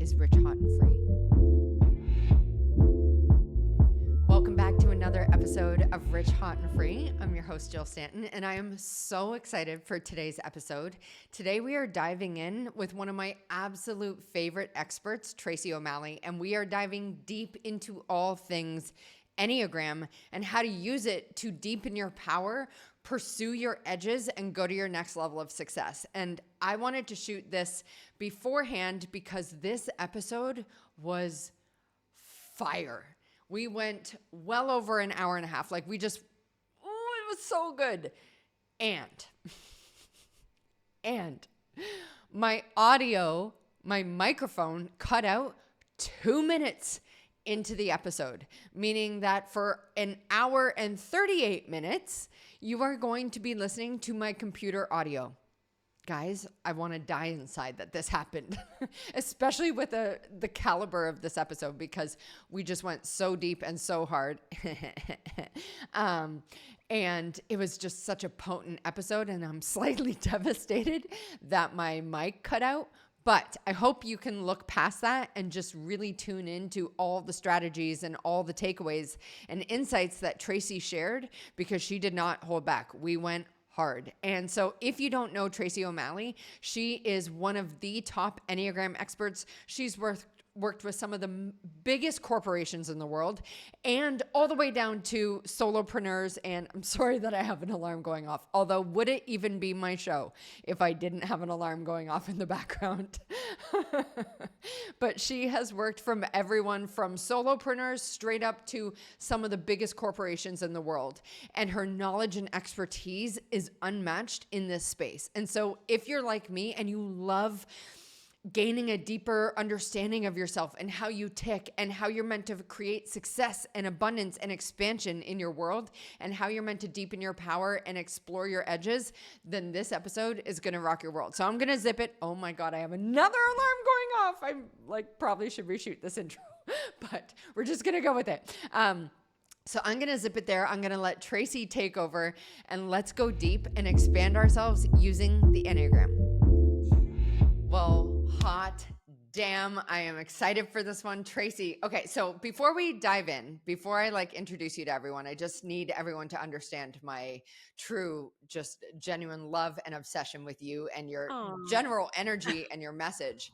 is Rich, Hot, and Free. Welcome back to another episode of Rich, Hot, and Free. I'm your host, Jill Stanton, and I am so excited for today's episode. Today, we are diving in with one of my absolute favorite experts, Tracey O'Malley, and we are diving deep into all things Enneagram and how to use it to deepen your power, pursue your edges, and go to your next level of success. And I wanted to shoot this beforehand because this episode was fire. We went well over an hour and a half. It was so good. And my audio, my microphone cut out 2 minutes into the episode, meaning that for an hour and 38 minutes, you are going to be listening to my computer audio. Guys, I want to die inside that this happened, especially with the caliber of this episode, because we just went so deep and so hard. And it was just such a potent episode, and I'm slightly devastated that my mic cut out. But I hope you can look past that and just really tune into all the strategies and all the takeaways and insights that Tracey shared, because she did not hold back. We went hard. And so if you don't know Tracey O'Malley, she is one of the top Enneagram experts. She's worked with some of the biggest corporations in the world, and all the way down to solopreneurs. And I'm sorry that I have an alarm going off, although would it even be my show if I didn't have an alarm going off in the background? But she has worked from everyone from solopreneurs straight up to some of the biggest corporations in the world. And her knowledge and expertise is unmatched in this space. And so if you're like me and you love gaining a deeper understanding of yourself and how you tick and how you're meant to create success and abundance and expansion in your world and how you're meant to deepen your power and explore your edges, then this episode is going to rock your world. So I'm going to zip it. Oh my God, I have another alarm going off. I probably should reshoot this intro, but we're just going to go with it. So I'm going to zip it there. I'm going to let Tracey take over, and let's go deep and expand ourselves using the Enneagram. Well, hot damn, I am excited for this one. Tracey, okay, so before we dive in, before I introduce you to everyone, I just need everyone to understand my true, just genuine love and obsession with you and your general energy and your message.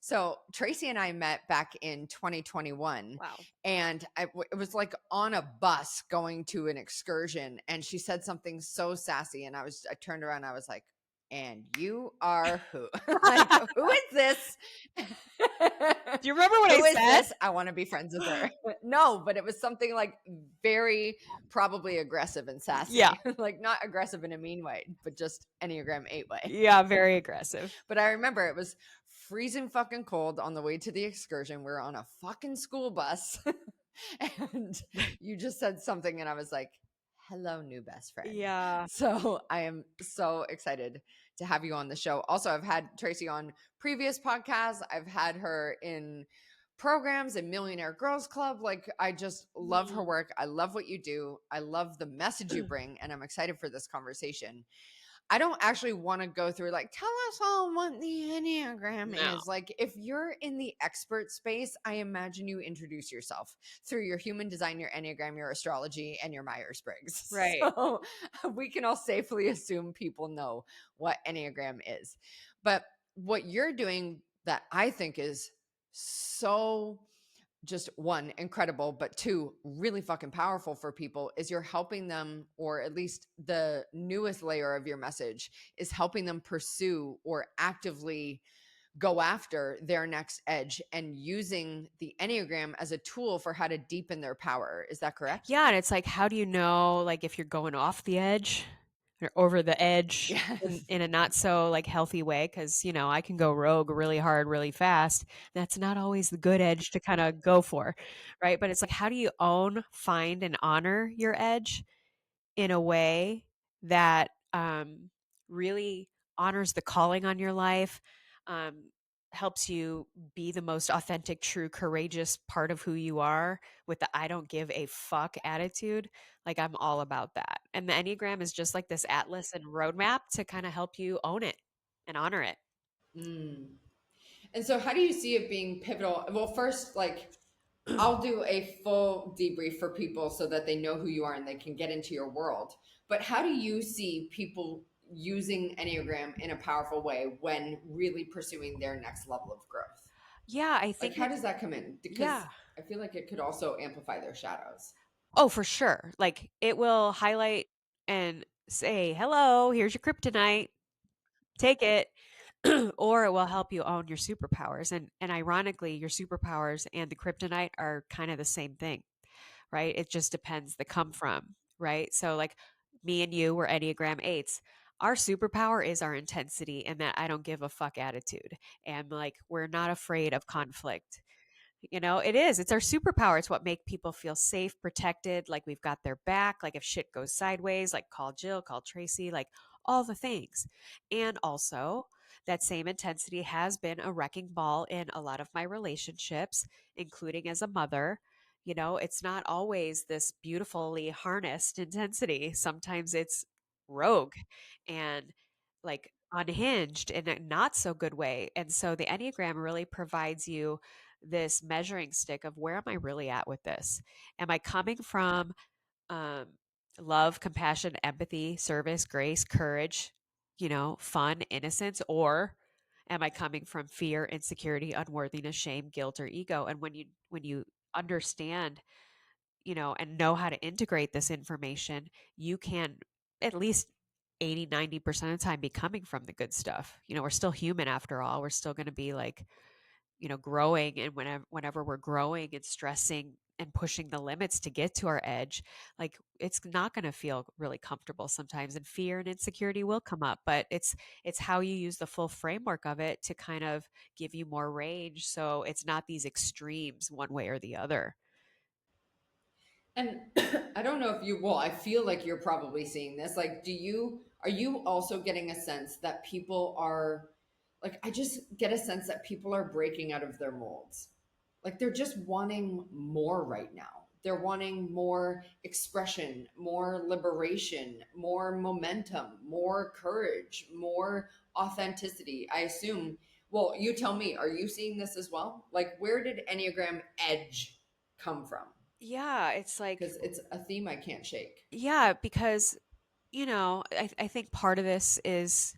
So Tracey and I met back in 2021. Wow. And it was on a bus going to an excursion, and she said something so sassy, and I turned around and I was like, and you are who? Who is this? Do you remember what I said? This? I want to be friends with her. No, but it was something very probably aggressive and sassy. Yeah. Not aggressive in a mean way, but just Enneagram 8 way. Yeah, very aggressive. But I remember it was freezing fucking cold on the way to the excursion. We're on a fucking school bus. And you just said something, and I was like, hello, new best friend. Yeah. So I am so excited to have you on the show. Also, I've had Tracey on previous podcasts. I've had her in programs and Millionaire Girls Club. I just love her work. I love what you do. I love the message you bring, and I'm excited for this conversation. I don't actually want to go through tell us all what the Enneagram is. If you're in the expert space, I imagine you introduce yourself through your human design, your Enneagram, your astrology, and your Myers-Briggs. Right. So we can all safely assume people know what Enneagram is. But what you're doing that I think is so just one, incredible, but two, really fucking powerful for people is you're helping them, or at least the newest layer of your message is helping them pursue or actively go after their next edge and using the Enneagram as a tool for how to deepen their power. Is that correct? Yeah. And it's how do you know, if you're going off the edge or over the edge? Yes. in a not so healthy way? Because, I can go rogue really hard, really fast. That's not always the good edge to kind of go for, right? But it's how do you own, find, and honor your edge in a way that really honors the calling on your life, helps you be the most authentic, true, courageous part of who you are with the I don't give a fuck attitude. I'm all about that. And the Enneagram is just this atlas and roadmap to kind of help you own it and honor it. And so, how do you see it being pivotal? Well, first, like, I'll do a full debrief for people so that they know who you are and they can get into your world. But how do you see people using Enneagram in a powerful way when really pursuing their next level of growth? Yeah, I Like, think how it does that come in? Because yeah. I feel like it could also amplify their shadows. Oh, for sure. Like it will highlight and say, "Hello, here's your kryptonite. Take it." Or it will help you own your superpowers. And ironically, your superpowers and the kryptonite are kind of the same thing, right? It just depends the come from, right? So like me and you were Enneagram 8s. Our superpower is our intensity and that I don't give a fuck attitude. And like we're not afraid of conflict. You know, it is. It's our superpower. It's what make people feel safe, protected, like we've got their back, like if shit goes sideways, like call Jill, call Tracy, like all the things. And also, that same intensity has been a wrecking ball in a lot of my relationships, including as a mother. You know, it's not always this beautifully harnessed intensity. Sometimes it's rogue and like unhinged in a not so good way. And so the Enneagram really provides you this measuring stick of where am I really at with this? Am I coming from um, love, compassion, empathy, service, grace, courage, you know, fun, innocence, or am I coming from fear, insecurity, unworthiness, shame, guilt, or ego? And when you understand, you know, and know how to integrate this information, you can at least 80, 90% of the time be coming from the good stuff. You know, we're still human after all. We're still going to be like, you know, growing, and whenever we're growing and stressing and pushing the limits to get to our edge, like it's not going to feel really comfortable sometimes, and fear and insecurity will come up, but it's how you use the full framework of it to kind of give you more range, so it's not these extremes one way or the other. And I don't know if you, well, I feel like you're probably seeing this. Like, are you also getting a sense that people are, like, I just get a sense that people are breaking out of their molds. Like, they're just wanting more right now. They're wanting more expression, more liberation, more momentum, more courage, more authenticity. I assume, well, you tell me, are you seeing this as well? Like, where did Enneagram edge come from? Yeah, it's like, Because it's a theme I can't shake. yeah, because you know, I think part of this is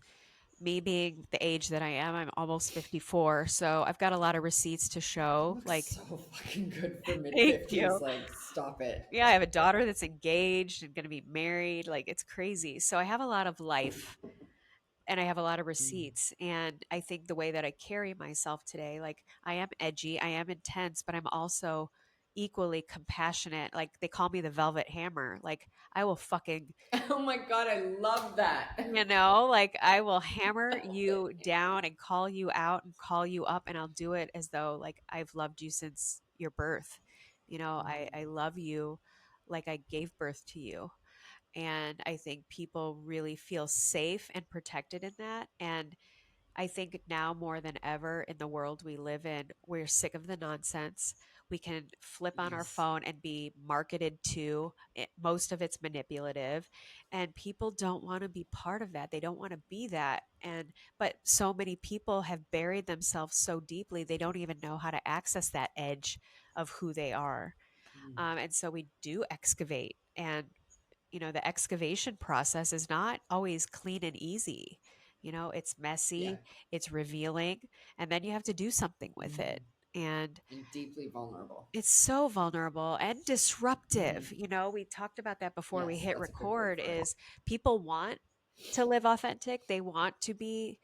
me being the age that I am. I'm almost 54, so I've got a lot of receipts to You show. look Like, so fucking good for mid thank you. 50s. Like, stop it. Yeah, I have a daughter that's engaged and going to be married. Like, it's crazy. So I have a lot of life and I have a lot of Mm. receipts. And I think the way that I carry myself today, like, I am edgy, I am intense, but I'm also equally compassionate. Like, they call me the velvet hammer. Like, I will fucking, Oh my God, I love that. you know, like I will hammer you down and call you out and call you up, and I'll do it as though like I've loved you since your birth. You know, I love you like I gave birth to you. And I think people really feel safe and protected in that. And I think now more than ever in the world we live in, we're sick of the nonsense. We can flip on our Yes. phone and be marketed to. Most of it's manipulative, and people don't want to be part of that. They don't want to be that. And but so many people have buried themselves so deeply they don't even know how to access that edge of who they are. Mm. And so we do excavate, and you know, the excavation process is not always clean and easy. You know, it's Yeah. messy, it's revealing, and then you have to do something with Mm. it. And And deeply vulnerable. it's so vulnerable and Hmm. disruptive. You know, we talked about that before we Yes, hit that's a good word record for it. is people want to live authentic. They want to be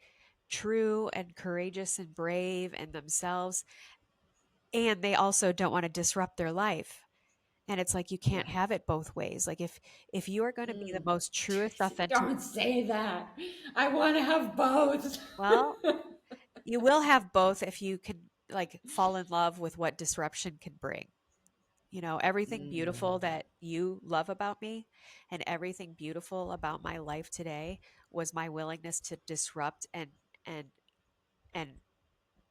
true and courageous and brave and themselves. And they also don't want to disrupt their life. And it's like you Yeah. can't have it both ways. Like if you are going to be the Mm. most truest Tracy, authentic, don't say that. I want to have both. well, you will have both if you can like fall in love with what disruption can bring. You know, everything Mm. beautiful that you love about me and everything beautiful about my life today was my willingness to disrupt and and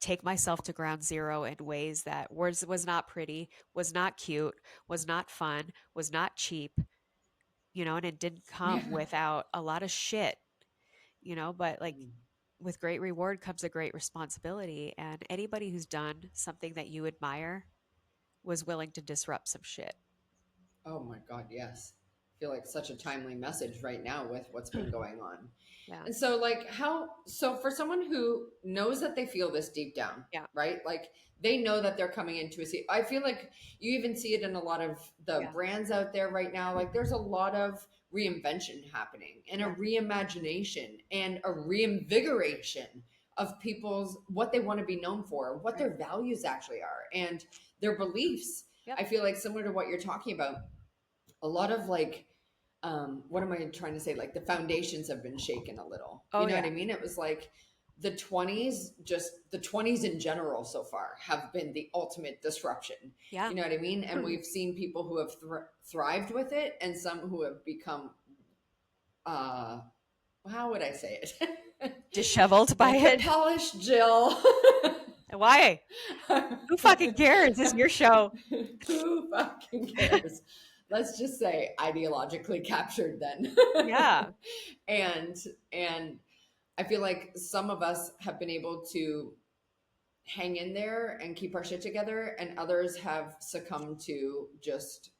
take myself to ground zero in ways that was not pretty, was not cute, was not fun, was not cheap, you know, and it didn't Yeah. come without a lot of shit, you know, but like Mm. with great reward comes a great responsibility. And anybody who's done something that you admire was willing to disrupt some shit. Oh my God, yes. I feel like such a timely message right now with what's been going on. Yeah. And so, like, so for someone who knows that they feel this deep down, Yeah. right? Like, they know that they're coming into I feel like you even see it in a lot of the Yeah. brands out there right now. Like, there's a lot of reinvention happening and a Yeah. reimagination and a reinvigoration of people's what they want to be known for, what their values actually are, and their beliefs. Yep. I feel like similar to what you're talking about, a lot of like, what am I trying to say? Like the foundations have been shaken a little. Oh, You know yeah. what I mean? It was like the 20s, just the 20s in general so far have been the ultimate disruption. Yeah. You know what I mean? And we've seen people who have thrived with it and some who have become, how would I say it? Disheveled by Like it. the polished Jill. Why? Who fucking cares? It's your show. Who fucking cares? Let's just say ideologically captured then. Yeah. and I feel like some of us have been able to hang in there and keep our shit together, and others have succumbed to just,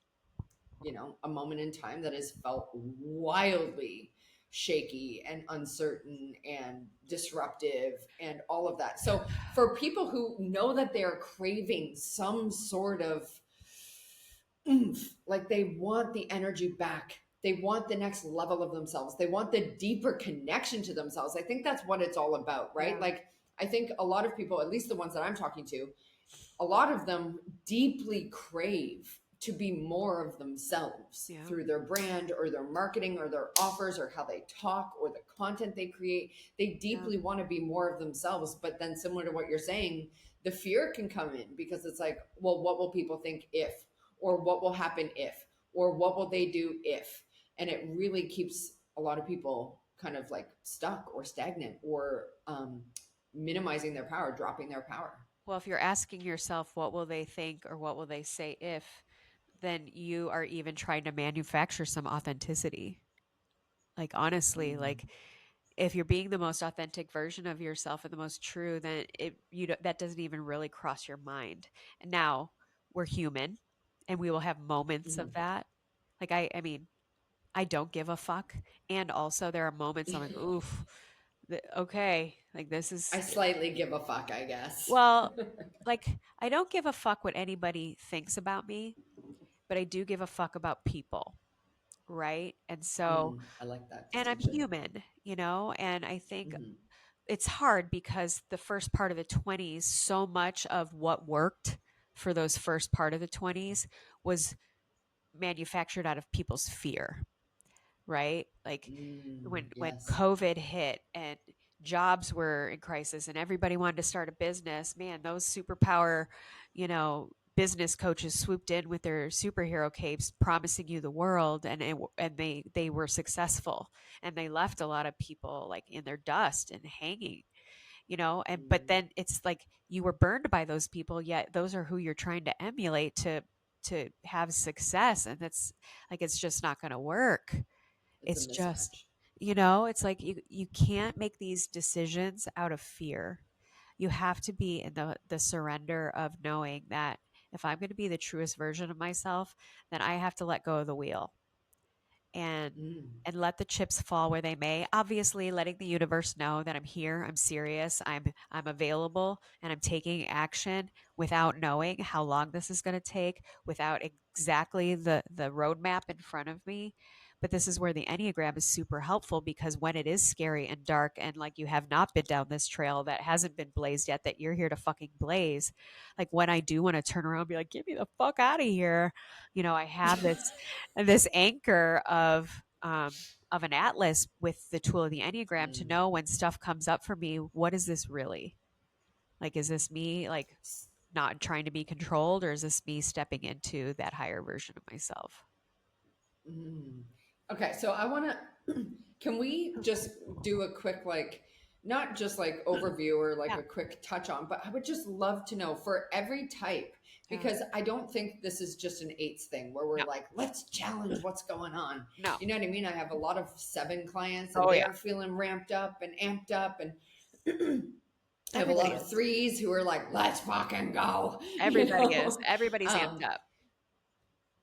a moment in time that has felt wildly shaky and uncertain and disruptive and all of that. So for people who know that they're craving some sort of oomph, like they want the energy back, they want the next level of themselves, they want the deeper connection to themselves, I think that's what it's all about, right? Yeah. Like I think a lot of people, at least the ones that I'm talking to, a lot of them deeply crave to be more of themselves through their brand or their marketing or their offers or how they talk or the content they create. They deeply want to be more of themselves. But then similar to what you're saying, the fear can come in because it's like, well, what will people think if, or what will happen if, or what will they do if? And it really keeps a lot of people kind of like stuck or stagnant or minimizing their power, dropping their power. Well, if you're asking yourself, what will they think or what will they say if, then you are even trying to manufacture some authenticity. Like, honestly, like if you're being the most authentic version of yourself and the most true, then that doesn't even really cross your mind. And now we're human and we will have moments of that. Like, I mean, I don't give a fuck. And also there are moments I'm like, oof, okay, like this is I slightly give a fuck, I guess. well, like I don't give a fuck what anybody thinks about me, but I do give a fuck about people, right? And so, I like that and I'm distinction. human, and I think it's hard because the first part of the 20s, so much of what worked for those first part of the 20s was manufactured out of people's fear, right? Like when Yes. COVID hit and jobs were in crisis and everybody wanted to start a business, man, those superpower, business coaches swooped in with their superhero capes, promising you the world, and they were successful, and they left a lot of people like in their dust and hanging. But then it's like you were burned by those people, yet those are who you're trying to emulate to have success, and that's like it's just not going to work. It's a It's just, mismatch. it's like you can't make these decisions out of fear. You have to be in the surrender of knowing that if I'm going to be the truest version of myself, then I have to let go of the wheel and let the chips fall where they may. Obviously, letting the universe know that I'm here, I'm serious, I'm available, and I'm taking action without knowing how long this is going to take, without exactly the roadmap in front of me. But this is where the Enneagram is super helpful, because when it is scary and dark and like you have not been down this trail that hasn't been blazed yet, that you're here to fucking blaze, like when I do want to turn around and be like, get me the fuck out of here, I have this anchor of an atlas with the tool of the Enneagram to know when stuff comes up for me, what is this really? Like, is this me like not trying to be controlled, or is this me stepping into that higher version of myself? Okay, so I want to, can we just do a quick, like, not just like overview or like a quick touch on, but I would just love to know for every type, because I don't think this is just an 8s thing where we're like, let's challenge what's going on. No. You know what I mean? I have a lot of 7 clients and Oh, they yeah. are feeling ramped up and amped up. And I have a lot Everybody of is. threes who are like, let's fucking go, you Everybody is. know? Everybody's amped Um, up.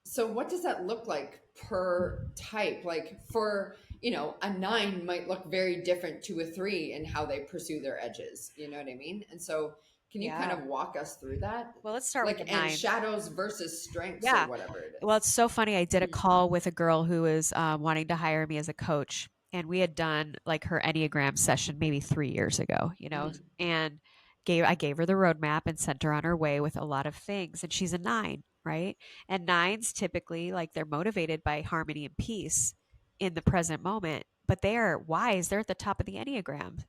so what does that look like per type? Like for, a nine might look very different to a three in how they pursue their edges. You know what I mean? And so can you kind Yeah. of walk us through that? Well, let's start with the Like, and nines. shadows versus strengths or Yeah. whatever it Well, is. it's so funny. I did a Mhm. call with a girl who was wanting to hire me as a coach, and we had done like her Enneagram session maybe 3 years ago, Mhm. and I gave her the roadmap and sent her on her way with a lot of things. And she's a nine, right? And nines typically like they're motivated by harmony and peace in the present moment, but they are wise. They're at the top of the Enneagram.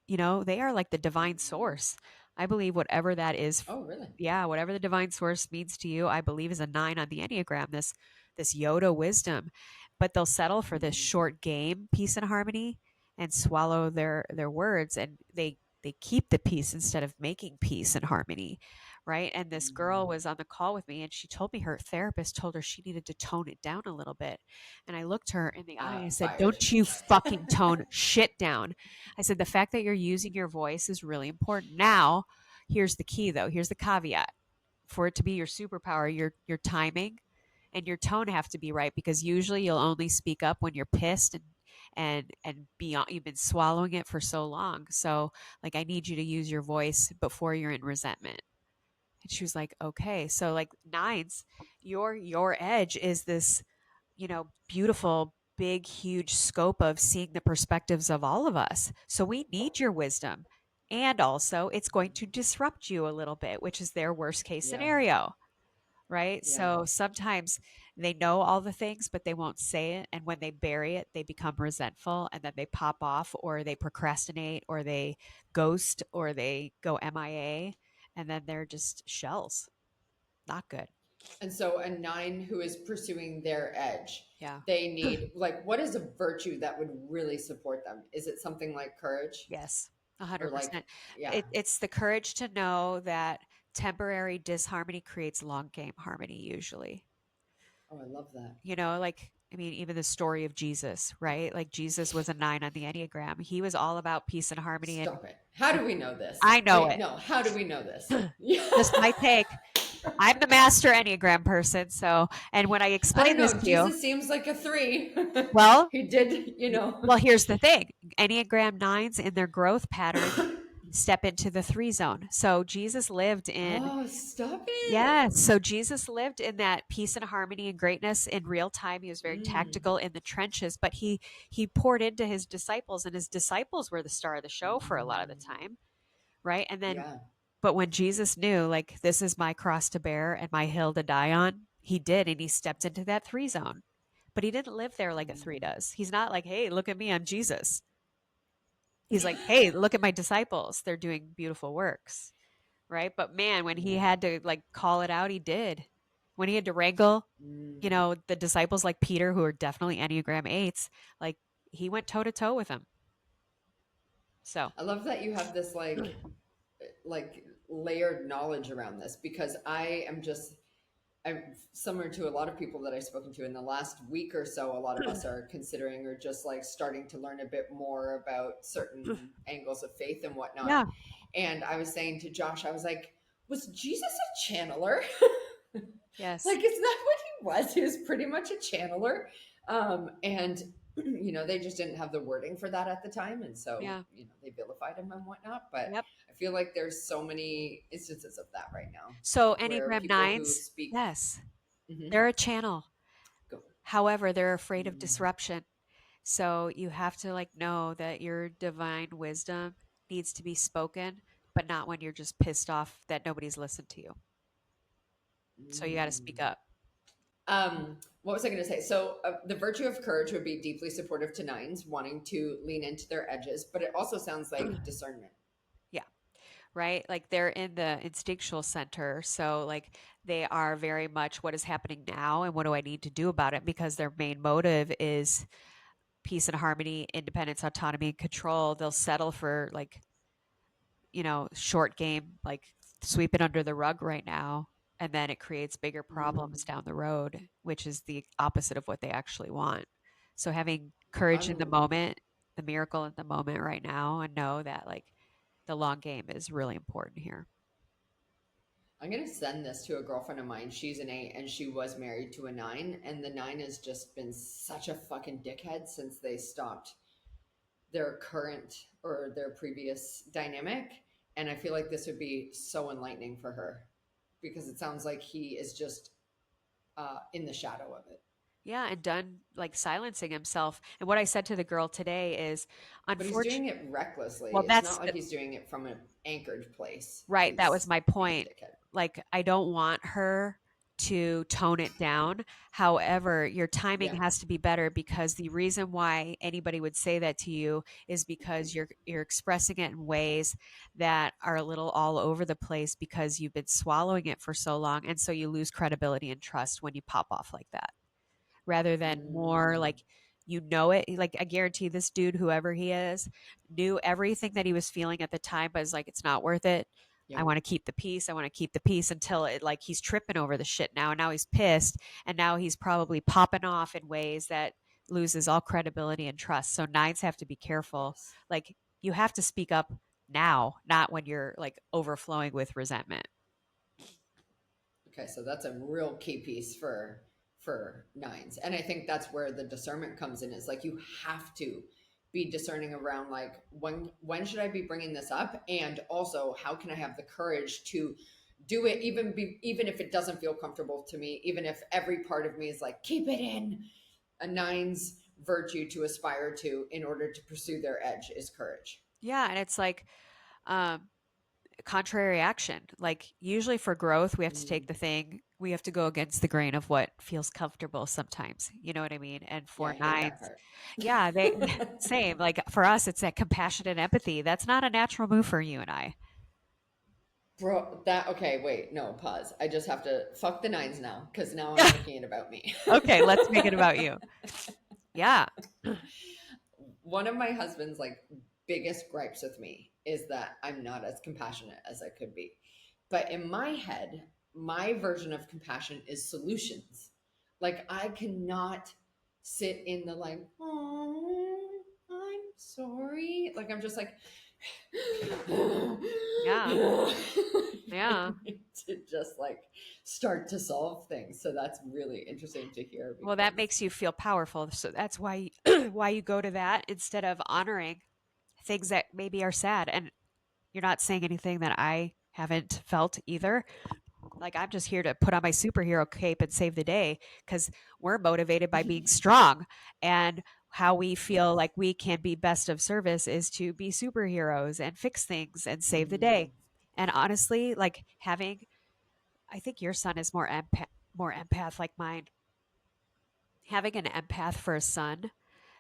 They are like the divine source. I believe whatever that is, Oh, really? yeah, whatever the divine source means to you, I believe is a nine on the Enneagram, this Yoda wisdom. But they'll settle for this Mm. short game, peace and harmony, and swallow their words, and they keep the peace instead of making peace and harmony, right? And this girl Mm. was on the call with me, and she told me her therapist told her she needed to tone it down a little bit. And I looked her in the eye and I said, Fired. "Don't you fucking tone shit down." I said, "The fact that you're using your voice is really important. Now, here's the key though. Here's the caveat. For it to be your superpower, your timing and your tone have to be right, because usually you'll only speak up when you're pissed and beyond, you've been swallowing it for so long. So like I need you to use your voice before you're in resentment." And she was like, "Okay." So like nines, your edge is this, beautiful, big, huge scope of seeing the perspectives of all of us. So we need your wisdom. And also, it's going to disrupt you a little bit, which is their worst case Yeah. scenario, right? Yeah. So sometimes they know all the things, but they won't say it. And when they bury it, they become resentful and then they pop off, or they procrastinate, or they ghost, or they go MIA. And then they're just shells. Not good. And so a nine who is pursuing their edge, Yeah. they need, like, what is a virtue that would really support them? Is it something like courage Yes, or like, 100%. yeah. It's the courage to know that temporary disharmony creates long game harmony, usually. Oh, I love that. Like, I mean, even the story of Jesus, right? Like, Jesus was a nine on the Enneagram. He was all about peace and harmony. And Stop it. How do we know this? I know Wait, it. no. How do we know this? Yeah. Just my take. I'm the master Enneagram person. So, and when I I don't explain this know. to you, Jesus seems like a three. well, He did, you know. well, here's the thing. Enneagram nines in their growth pattern step into the three zone. So Jesus lived in Oh, stop it. Yes. So Jesus lived in that peace and harmony and greatness in real time. He was very Mm. tactical in the trenches, but he poured into his disciples, and his disciples were the star of the show for a lot of the Mm. time, right? And then Yeah. but when Jesus knew, like, this is my cross to bear and my hill to die on, he did, and he stepped into that three zone. But he didn't live there like a three Mm. does. He's not like, "Hey, look at me, I'm Jesus." He's like, "Hey, look at my disciples. They're doing beautiful works." Right? But man, when he Yeah. had to like call it out, he did. When he had to wrangle, Mm. the disciples like Peter, who are definitely Enneagram eights, like he went toe to toe with him. So, I love that you have this like layered knowledge around this because I'm similar to a lot of people that I've spoken to in the last week or so. A lot of us are considering or just like starting to learn a bit more about certain angles of faith and whatnot. yeah, And I was saying to Josh, I was like, was Jesus a channeler? yes, Like, isn't that what he was? He was pretty much a channeler. And, they just didn't have the wording for that at the time. And so, yeah, they vilified him and whatnot. But yep. I feel like there's so many instances of that right now So, where Enneagram people who nines, speak, yes, mhm, they're a channel. go, However, they're afraid of mm, disruption. So, you have to like know that your divine wisdom needs to be spoken, but not when you're just pissed off that nobody's listened to you. So, you got to speak mm. up. What was I going to say? So, the virtue of courage would be deeply supportive to nines, wanting to lean into their edges, but it also sounds like discernment. Yeah. Right? Like they're in the instinctual center. So, like, they are very much what is happening now and what do I need to do about it, because their main motive is peace and harmony, independence, autonomy, and control. They'll settle for, like, short game, like sweep it under the rug right now. And then it creates bigger Mm. problems down the road, which is the opposite of what they actually want. So, having courage in the I'm moment, the miracle in the moment right now, and know that, like, the long game is really important here. I'm going to send this to a girlfriend of mine. She's an 8 and she was married to a 9. And the 9 has just been such a fucking dickhead since they stopped their current or their previous dynamic. And I feel like this would be so enlightening for her because it sounds like he is just in the shadow of it. Yeah, and done like silencing himself. And what I said to the girl today is, But he's doing unfortunately, it recklessly. well, It's that's not like he's doing it from an anchored place. right. That was He's my being a point. dickhead. Like, I don't want her to tone it down. However, your timing Yeah. has to be better because the reason why anybody would say that to you is because you're expressing it in ways that are a little all over the place because you've been swallowing it for so long, and so you lose credibility and trust when you pop off like that rather than more Mm, like it. Like I guarantee this dude, whoever he is, knew everything that he was feeling at the time, but is like, it's not worth it. I yep. want to keep the peace. I want to keep the peace until it like he's tripping over the shit now. And now he's pissed. And now he's probably popping off in ways that loses all credibility and trust. So nines have to be careful. Yes. Like you have to speak up now, not when you're like overflowing with resentment. Okay, so that's a real key piece for 9s. And I think that's where the discernment comes in. Is like you have to be discerning around like when should I be bringing this up, and also how can I have the courage to do it even if it doesn't feel comfortable to me, even if every part of me is like keep it in. A 9's virtue to aspire to in order to pursue their edge is courage. Yeah. And it's like, um, contrary action. Like usually for growth, we have to Mm, take the thing, we have to go against the grain of what feels comfortable sometimes. You know what I mean? And yeah, for I hate that nines, part. yeah, they same. Like for us, it's that compassion and empathy. That's not a natural move for you and I. Bro, that okay, wait, no, pause. I just have to fuck the 9s now because now I'm making it about me. Okay, let's make it about you. Yeah. One of my husband's like biggest gripes with me is that I'm not as compassionate as I could be. But in my head, my version of compassion is solutions. Like I cannot sit in the like, oh, I'm sorry. Like I'm just like Yeah. Yeah. to just like start to solve things. So that's really interesting to hear Well, that because makes you feel powerful. So that's why why you go to that instead of honoring things that maybe are sad. And you're not saying anything that I haven't felt either. Like I'm just here to put on my superhero cape and save the day because we're motivated by being strong. And how we feel like we can be best of service is to be superheroes and fix things and save the day. mm, And honestly, like having, I think your son is more empath like mine. Having an empath for a son,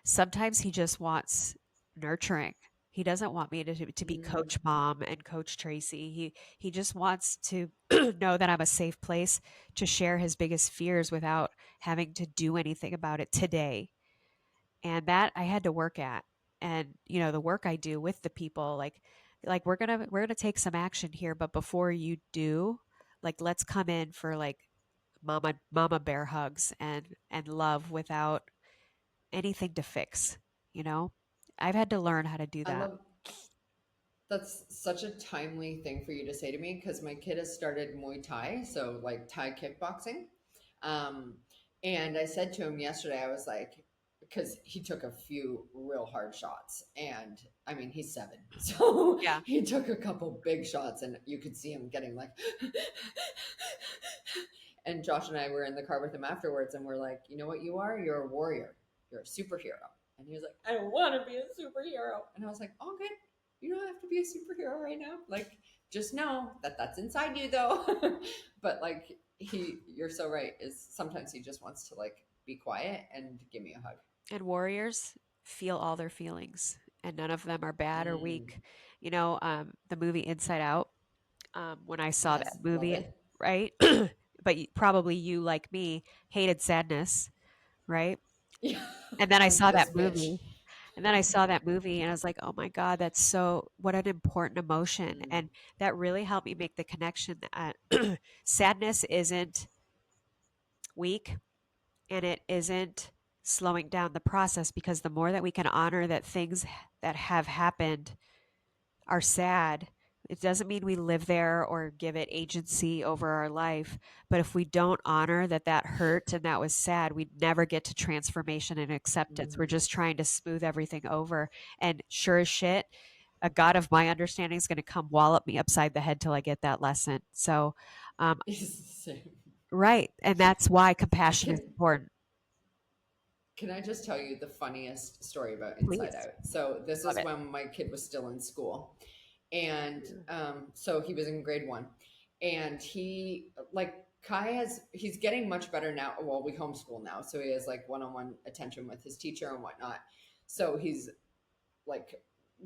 sometimes he just wants nurturing. He doesn't want me to be mm. coach mom and coach Tracy. He just wants to know that I'm a safe place to share his biggest fears without having to do anything about it today. And that I had to work at. And the work I do with the people, like we're gonna take some action here, but before you do, like let's come in for like mama bear hugs and love without anything to fix, you know? I've had to learn how to do I that. love that's such a timely thing for you to say to me because my kid has started Muay Thai, so like Thai kickboxing. Um, and I said to him yesterday, I was like, because he took a few real hard shots, and I mean, he's 7, so Yeah. he took a couple big shots, and you could see him getting like, and Josh and I were in the car with him afterwards, and we're like, you know what you are? You're a warrior. You're a superhero. And he was like, I don't want to be a superhero. And I was like, oh, good. You don't have to be a superhero right now. Like, just know that that's inside you, though. But like, you're so right. Is sometimes he just wants to like be quiet and give me a hug. And warriors feel all their feelings, and none of them are bad or Mm, weak. The movie Inside Out, when I saw that yes, love movie, it. right? But probably you, like me, hated sadness, right? Yeah, And then I I'm saw this that bitch. movie. And then I saw that movie and I was like, oh my God, that's what an important emotion. Mm, And that really helped me make the connection that sadness isn't weak and it isn't slowing down the process because the more that we can honor that things that have happened are sad, it doesn't mean we live there or give it agency over our life. But if we don't honor that that hurt and that was sad, we never get to transformation and acceptance. We're Mm. just trying to smooth everything over. And sure as shit, a God of my understanding is going to come wallop me upside the head till I get that lesson. So, um, Same. right. And that's why compassion is Can important. Can I just tell you the funniest story about Inside Please. Out? So this Love is it. when my kid was still in school, and so he was in grade one, and he like he's getting much better now. Well, we homeschool now, so he has like one-on-one attention with his teacher and whatnot. So he's like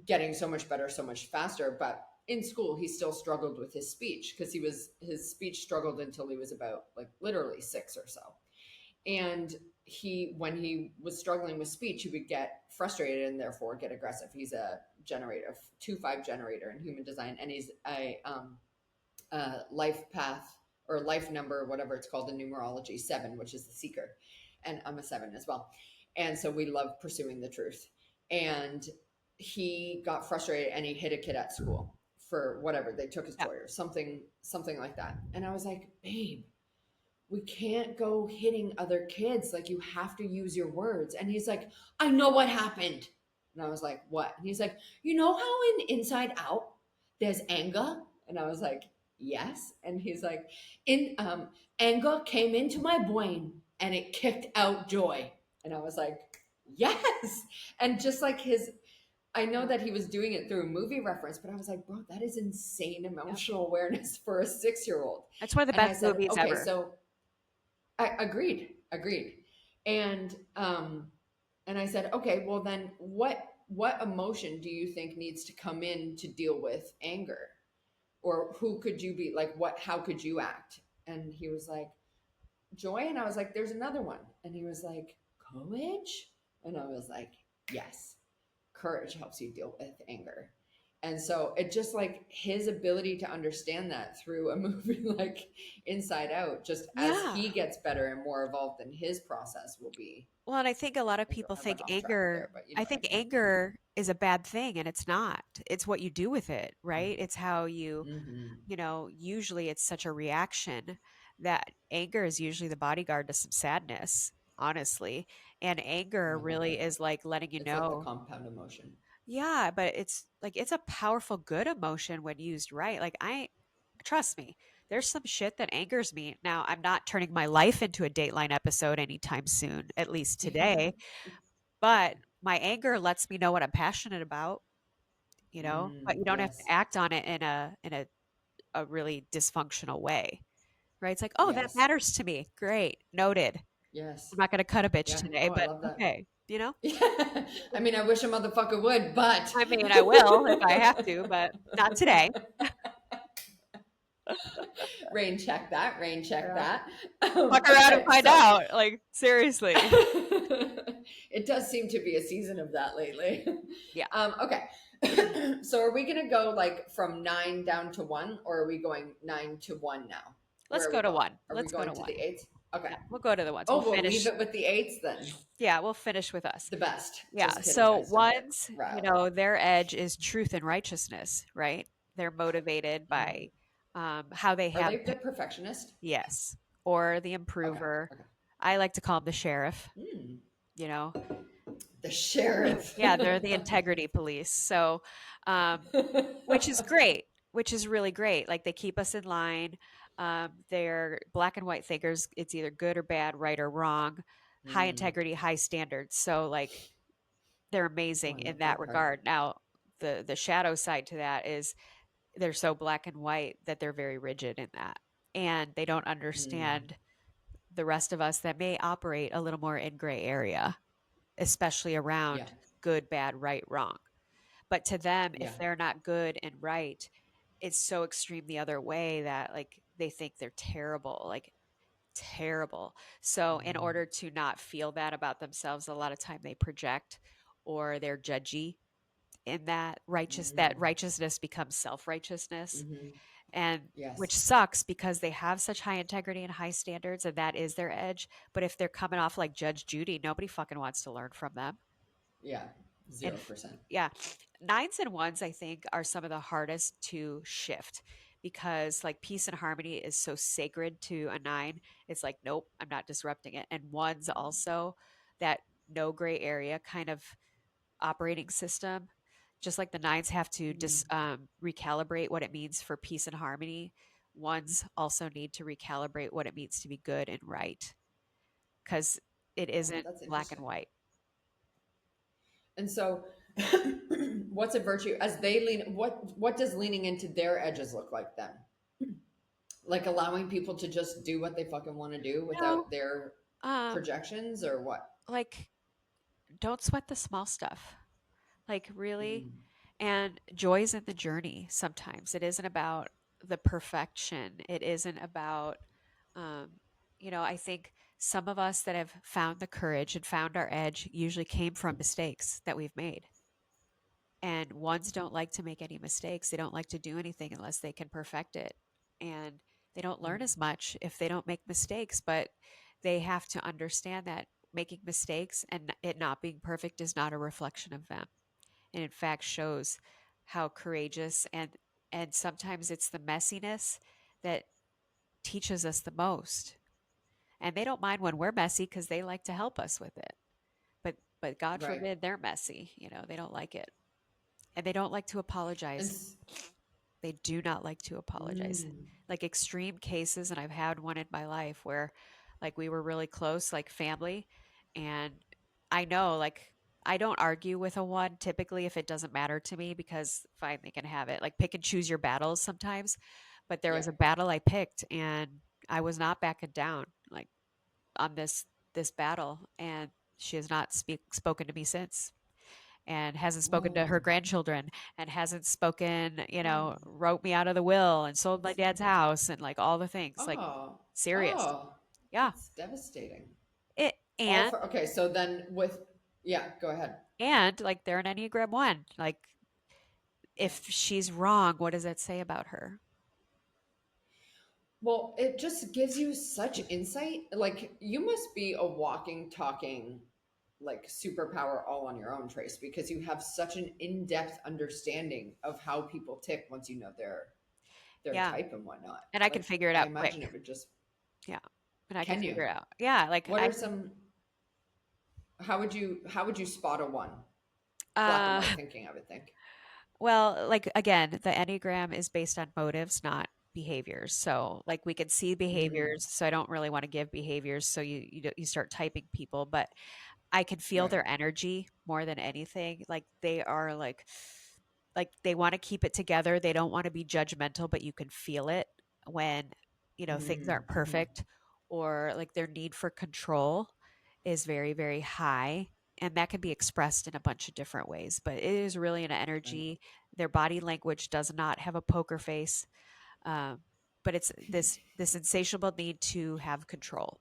getting so much better, so much faster. But in school, he still struggled with his speech because his speech struggled until he was about like literally 6 or so. And when he was struggling with speech, he would get frustrated and therefore get aggressive. He's a generator, 2-5 generator in human design, and he's a life path or life number, whatever it's called in numerology, 7, which is the seeker. And I'm a 7 as well. And so we love pursuing the truth. And he got frustrated and he hit a kid at school for whatever. They took his Yeah. toy or something like that. And I was like, babe, we can't go hitting other kids. Like, you have to use your words. And he's like, I know what happened. And I was like, what? And he's like, you know how in Inside Out there's anger? And I was like, yes. And he's like, in anger came into my brain and it kicked out joy. And I was like, yes. And just like I know that he was doing it through a movie reference, but I was like, bro, that is insane emotional awareness for a 6-year-old. That's one of the And I best said, movies okay, ever. so I agreed. And and I said, okay, well then what emotion do you think needs to come in to deal with anger? Or who could you be? Like how could you act? And he was like, joy. And I was like, there's another one. And he was like, courage. And I was like, yes, courage helps you deal with anger. And so it just like his ability to understand that through a movie like Inside Out, just as Yeah. he gets better and more evolved, in his process will be. Well, and I think a lot of people I went think off track anger, there, but you know I what I think mean. anger is a bad thing, and it's not. It's what you do with it, right? It's how Mm-hmm. usually it's such a reaction that anger is usually the bodyguard to some sadness, honestly. And Oh, anger I love really that. is like letting you It's like the know, compound emotion. yeah, but it's like it's a powerful, good emotion when used right. Like, trust me, there's some shit that angers me. Now, I'm not turning my life into a Dateline episode anytime soon, at least today, but my anger lets me know what I'm passionate about, but you don't have to Yes. act on it in a really dysfunctional way, right? It's like, oh, that Yes. matters to me. Great. Noted. Yes. I'm not going to cut a bitch Yeah. today, Oh, I but love that. okay, Yeah. I mean, I wish a motherfucker would, but I mean, I will if I have to, but not today. rain check that. Rain check Yeah. that. Fuck around and Okay, find so out. Like, seriously. it does seem to be a season of that lately. Yeah. Okay. So are we gonna go like from 9 down to 1, or are we going 9 to 1 now? Let's Where are go we to going? one. Are we Let's go going to to one. the 8s? Okay. Yeah, we'll go to the ones. Oh, We'll we'll finish. leave it with the 8s then. Yeah, we'll finish with us. The best. Yeah. Just kidding. So I still get ones, riled. their edge is truth and righteousness, right? They're motivated Mm. by how they Are have, they the perfectionist? yes, or the Okay. improver. Okay. I like to call them the sheriff, Mm. you know? The sheriff. Yeah, they're the integrity police. So, um, which is great, which is really great. Like, they keep us in line. They're black and white thinkers. It's either good or bad, right or wrong, high Mm. integrity, high standards. So, like, they're Oh, amazing I in love that that part. regard. Now, the shadow side to that is they're so black and white that they're very rigid in that, and they don't Mm. understand the rest of us that may operate a little more in gray area, especially Yeah. around good, bad, right, wrong. But to them, Yeah. if they're not good and right, it's so extreme the other way that, like, they think they're terrible, like terrible. So in Mm. order to not feel that about themselves, a lot of time they project or they're judgy in that Mm. righteousness becomes self-righteousness, Mm-hmm. and which Yes. sucks because they have such high integrity and high standards, and that is their edge. But if they're coming off like Judge Judy, nobody fucking wants to learn from them. Yeah. And 0%. yeah, nines and ones, I think, are some of the hardest to shift because like peace and harmony is so sacred to a nine. It's like, nope, I'm not disrupting it. And ones also, that no gray area kind of operating system, just like the nines have to recalibrate what it means for peace and harmony. Ones also need to recalibrate what it means to be good and right because it Oh, isn't that's black and interesting. white. And so, what's a virtue as they lean? What does leaning into their edges look like then? Like allowing people to just do what they fucking want to do No, without their um, projections, or what? like don't sweat the small stuff. Like really, Mm, and joy is in the journey. Sometimes it isn't about the perfection. It isn't about, um, I think some of us that have found the courage and found our edge usually came from mistakes that we've made. And ones don't like to make any mistakes. They don't like to do anything unless they can perfect it. And they don't learn mm, as much if they don't make mistakes, but they have to understand that making mistakes and it not being perfect is not a reflection of them, and in fact shows how courageous and sometimes it's the messiness that teaches us the most. And they don't mind when we're messy because they like to help us with it. But God right. forbid they're messy. They don't like it. And they don't like to And apologize. They do not like to apologize. mm, Like extreme cases, and I've had one in my life where like we were really close, like family, and I know like I don't argue with a one typically if it doesn't matter to me because fine, they can have it. Like pick and choose your battles sometimes. But there yeah. was a battle I picked and I was not backing down like on this battle, and she has not spoken to me since, and hasn't spoken to her Whoa. grandchildren, and hasn't spoken, Oh. wrote me out of the will and sold my That's, dad's house and like all the things, like oh. serious. Oh. Yeah. That's devastating. It All for okay. So then with yeah, go ahead. and like they're an Enneagram one. Like Yeah. if she's wrong, what does that say about her? Well, it just gives you such insight. Like you must be a walking, talking, like superpower all on your own, Trace, because you have such an in-depth understanding of how people tick once you know their Yeah. type and whatnot. And I can Like figure it I out quick. imagine it would just Yeah. And I can can you? figure it out. Yeah. Like What I are can, some how would you spot a one? Black and uh, white thinking, I would think. well, like again, the Enneagram is based on motives, not behaviors. So, like we can see Mm, behaviors. So I don't really want to give behaviors. So you start typing people, but I can feel right. their energy more than anything. Like they are like they want to keep it together. They don't want to be judgmental, but you can feel it when, things Mm, aren't mm-hmm. perfect, or like their need for control is very, very high. And that can be expressed in a bunch of different ways, but it is really an Right. energy. Their body language does not have a poker face, um, but it's this insatiable need to have control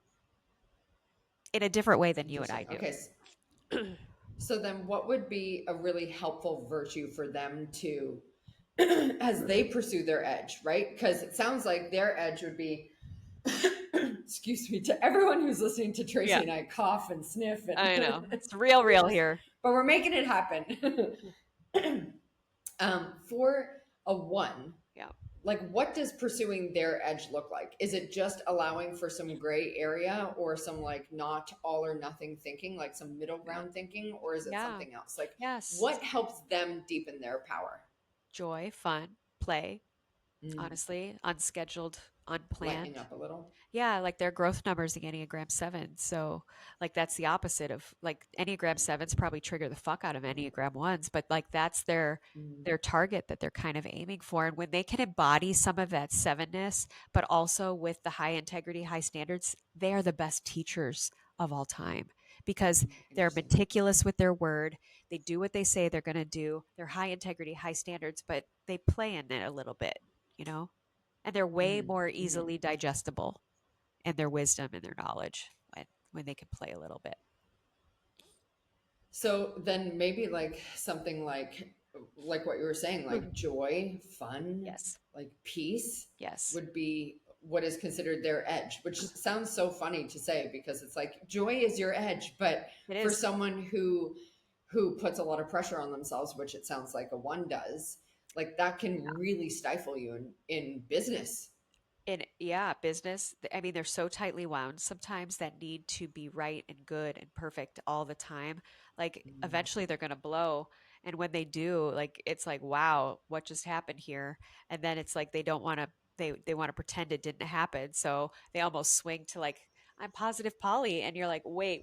in a different way than you and I Interesting. do. Okay. So then what would be a really helpful virtue for them to as they pursue their edge, right? Because it sounds like their edge would be excuse me, to everyone who's listening to Tracy Yeah, and I cough and sniff and I know. It's real here. but we're making it happen. For a one, Yeah. like what does pursuing their edge look like? Is it just allowing for some gray area or some like not all or nothing thinking, like some middle Yeah. ground thinking, or is it Yeah. something else? Like Yes. what helps them deepen their power? Joy, fun, play, Mm, honestly, unscheduled, lightening unplanned. up a little. Yeah, like their growth numbers, the Enneagram 7. So, like, that's the opposite of like Enneagram 7s probably trigger the fuck out of Enneagram 1s, but like that's Mm, their target that they're kind of aiming for. And when they can embody some of that sevenness, but also with the high integrity, high standards, they are the best teachers of all time because they're interesting. meticulous with their word. They do what they say they're going to do. They're high integrity, high standards, but they play in it a little bit, you know? And they're way Hmm. more Hmm. easily digestible and their wisdom and their knowledge when they can play a little bit. So then maybe like something like what you were saying, Mm. like joy, fun, Yes. like peace Yes. would be what is considered their edge, which sounds so funny to say because it's like joy is your edge, but It for is. someone who puts a lot of pressure on themselves, which it sounds like a one does, like that can really stifle you in business. In yeah, business, I mean, they're so tightly wound sometimes that need to be right and good and perfect all the time. Like Mm, eventually they're going to blow. And when they do, like it's like, wow, what just happened here? And then it's like they don't want to they want to pretend it didn't happen. So they almost swing to like, I'm positive Polly, and you're like, wait,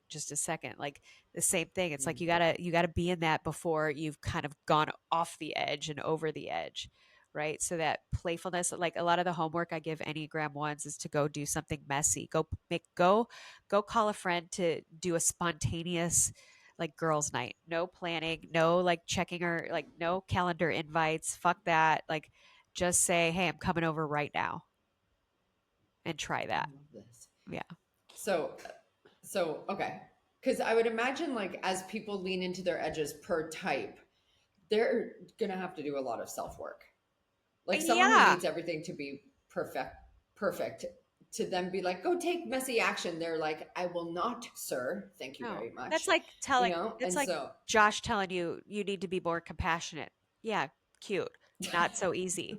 just a second. Like the same thing. It's like mm, you gotta be in that before you've kind of gone off the edge and over the edge, right? So that playfulness, like a lot of the homework I give Enneagram ones is to go do something messy. Go call a friend to do a spontaneous like girls' night. No planning, no like checking her, like no calendar invites. Fuck that. Like just say, hey, I'm coming over right now and try I that. love this. Yeah. So, so okay, because I would imagine like as people lean into their edges per type, they're gonna have to do a lot of self work. Like someone who Yeah. needs everything to be perfect, to then be like, go take messy action. They're like, I will not, sir. Thank you No. very much. That's And like so, Josh telling you you need to be more compassionate. Yeah, cute. Not so easy,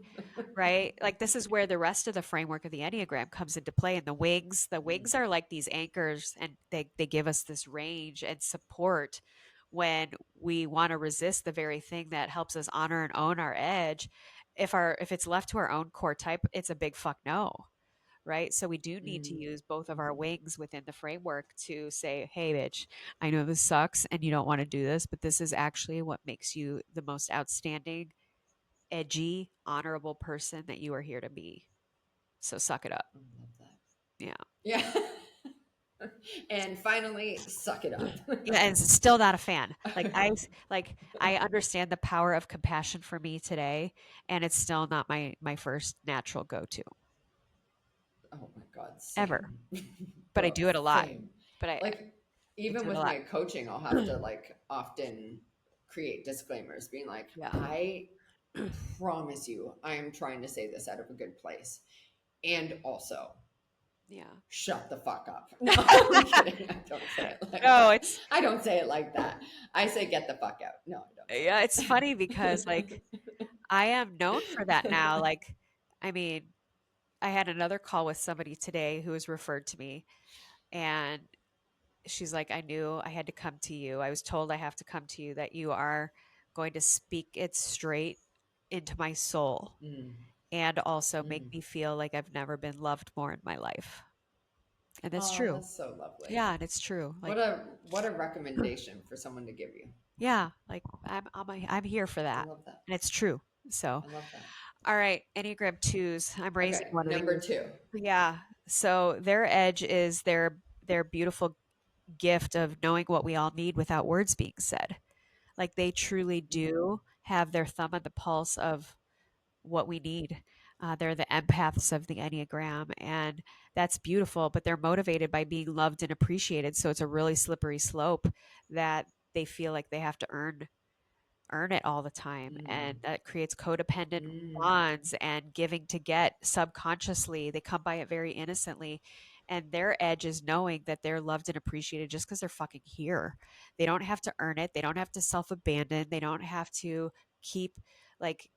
right? Like this is where the rest of the framework of the Enneagram comes into play. And the mm, wings are like these anchors, and they give us this range and support when we want to resist the very thing that helps us honor and own our edge. If it's left to our own core type, it's a big fuck no, right? So we do need to mm, use both of our mhm, wings within the framework to say, hey, bitch, I know this sucks and you don't want to do this, but this is actually what makes you the most outstanding, edgy, honorable person that you are here to be. So suck it up. I love that. Yeah. Yeah. And finally, suck it up. Yeah, and still not a fan. I understand the power of compassion for me today, and it's still not my first natural go-to Oh my God, ever. same. But I Bro, do it a lot. same. But Like, I even do it a with lot. my coaching, I'll have to like often create disclaimers being like, Yeah. I promise you, I am trying to say this out of a good place. And also, Yeah. shut the fuck up. No, I'm kidding. I don't say it like No, that. it's I don't say it like that. I say, get the fuck out. No, I don't say yeah, it's funny because like that. I am known for that now. Like, I mean, I had another call with somebody today who was referred to me, and she's like, I knew I had to come to you. I was told I have to come to you, that you are going to speak it straight into my soul Mm, and also make mm. me feel like I've never been loved more in my life. And that's Oh, true. that's so lovely. Yeah, and it's true. What Like, a recommendation for someone to give you. yeah, like I'm here for I that. love that. And it's true. So, I love that. all right, Enneagram 2s. I'm raising Okay, one of number these. two. Yeah. So their edge is their beautiful gift of knowing what we all need without words being said. Like they truly Mm, do have their thumb on the pulse of what we need. They're the empaths of the Enneagram, and that's beautiful, but they're motivated by being loved and appreciated. So it's a really slippery slope that they feel like they have to earn it all the time, mm, and that creates codependent mm. bonds and giving to get subconsciously. They come by it very innocently, and their edge is knowing that they're loved and appreciated just because they're fucking here. They don't have to earn it. They don't have to self-abandon. They don't have to keep like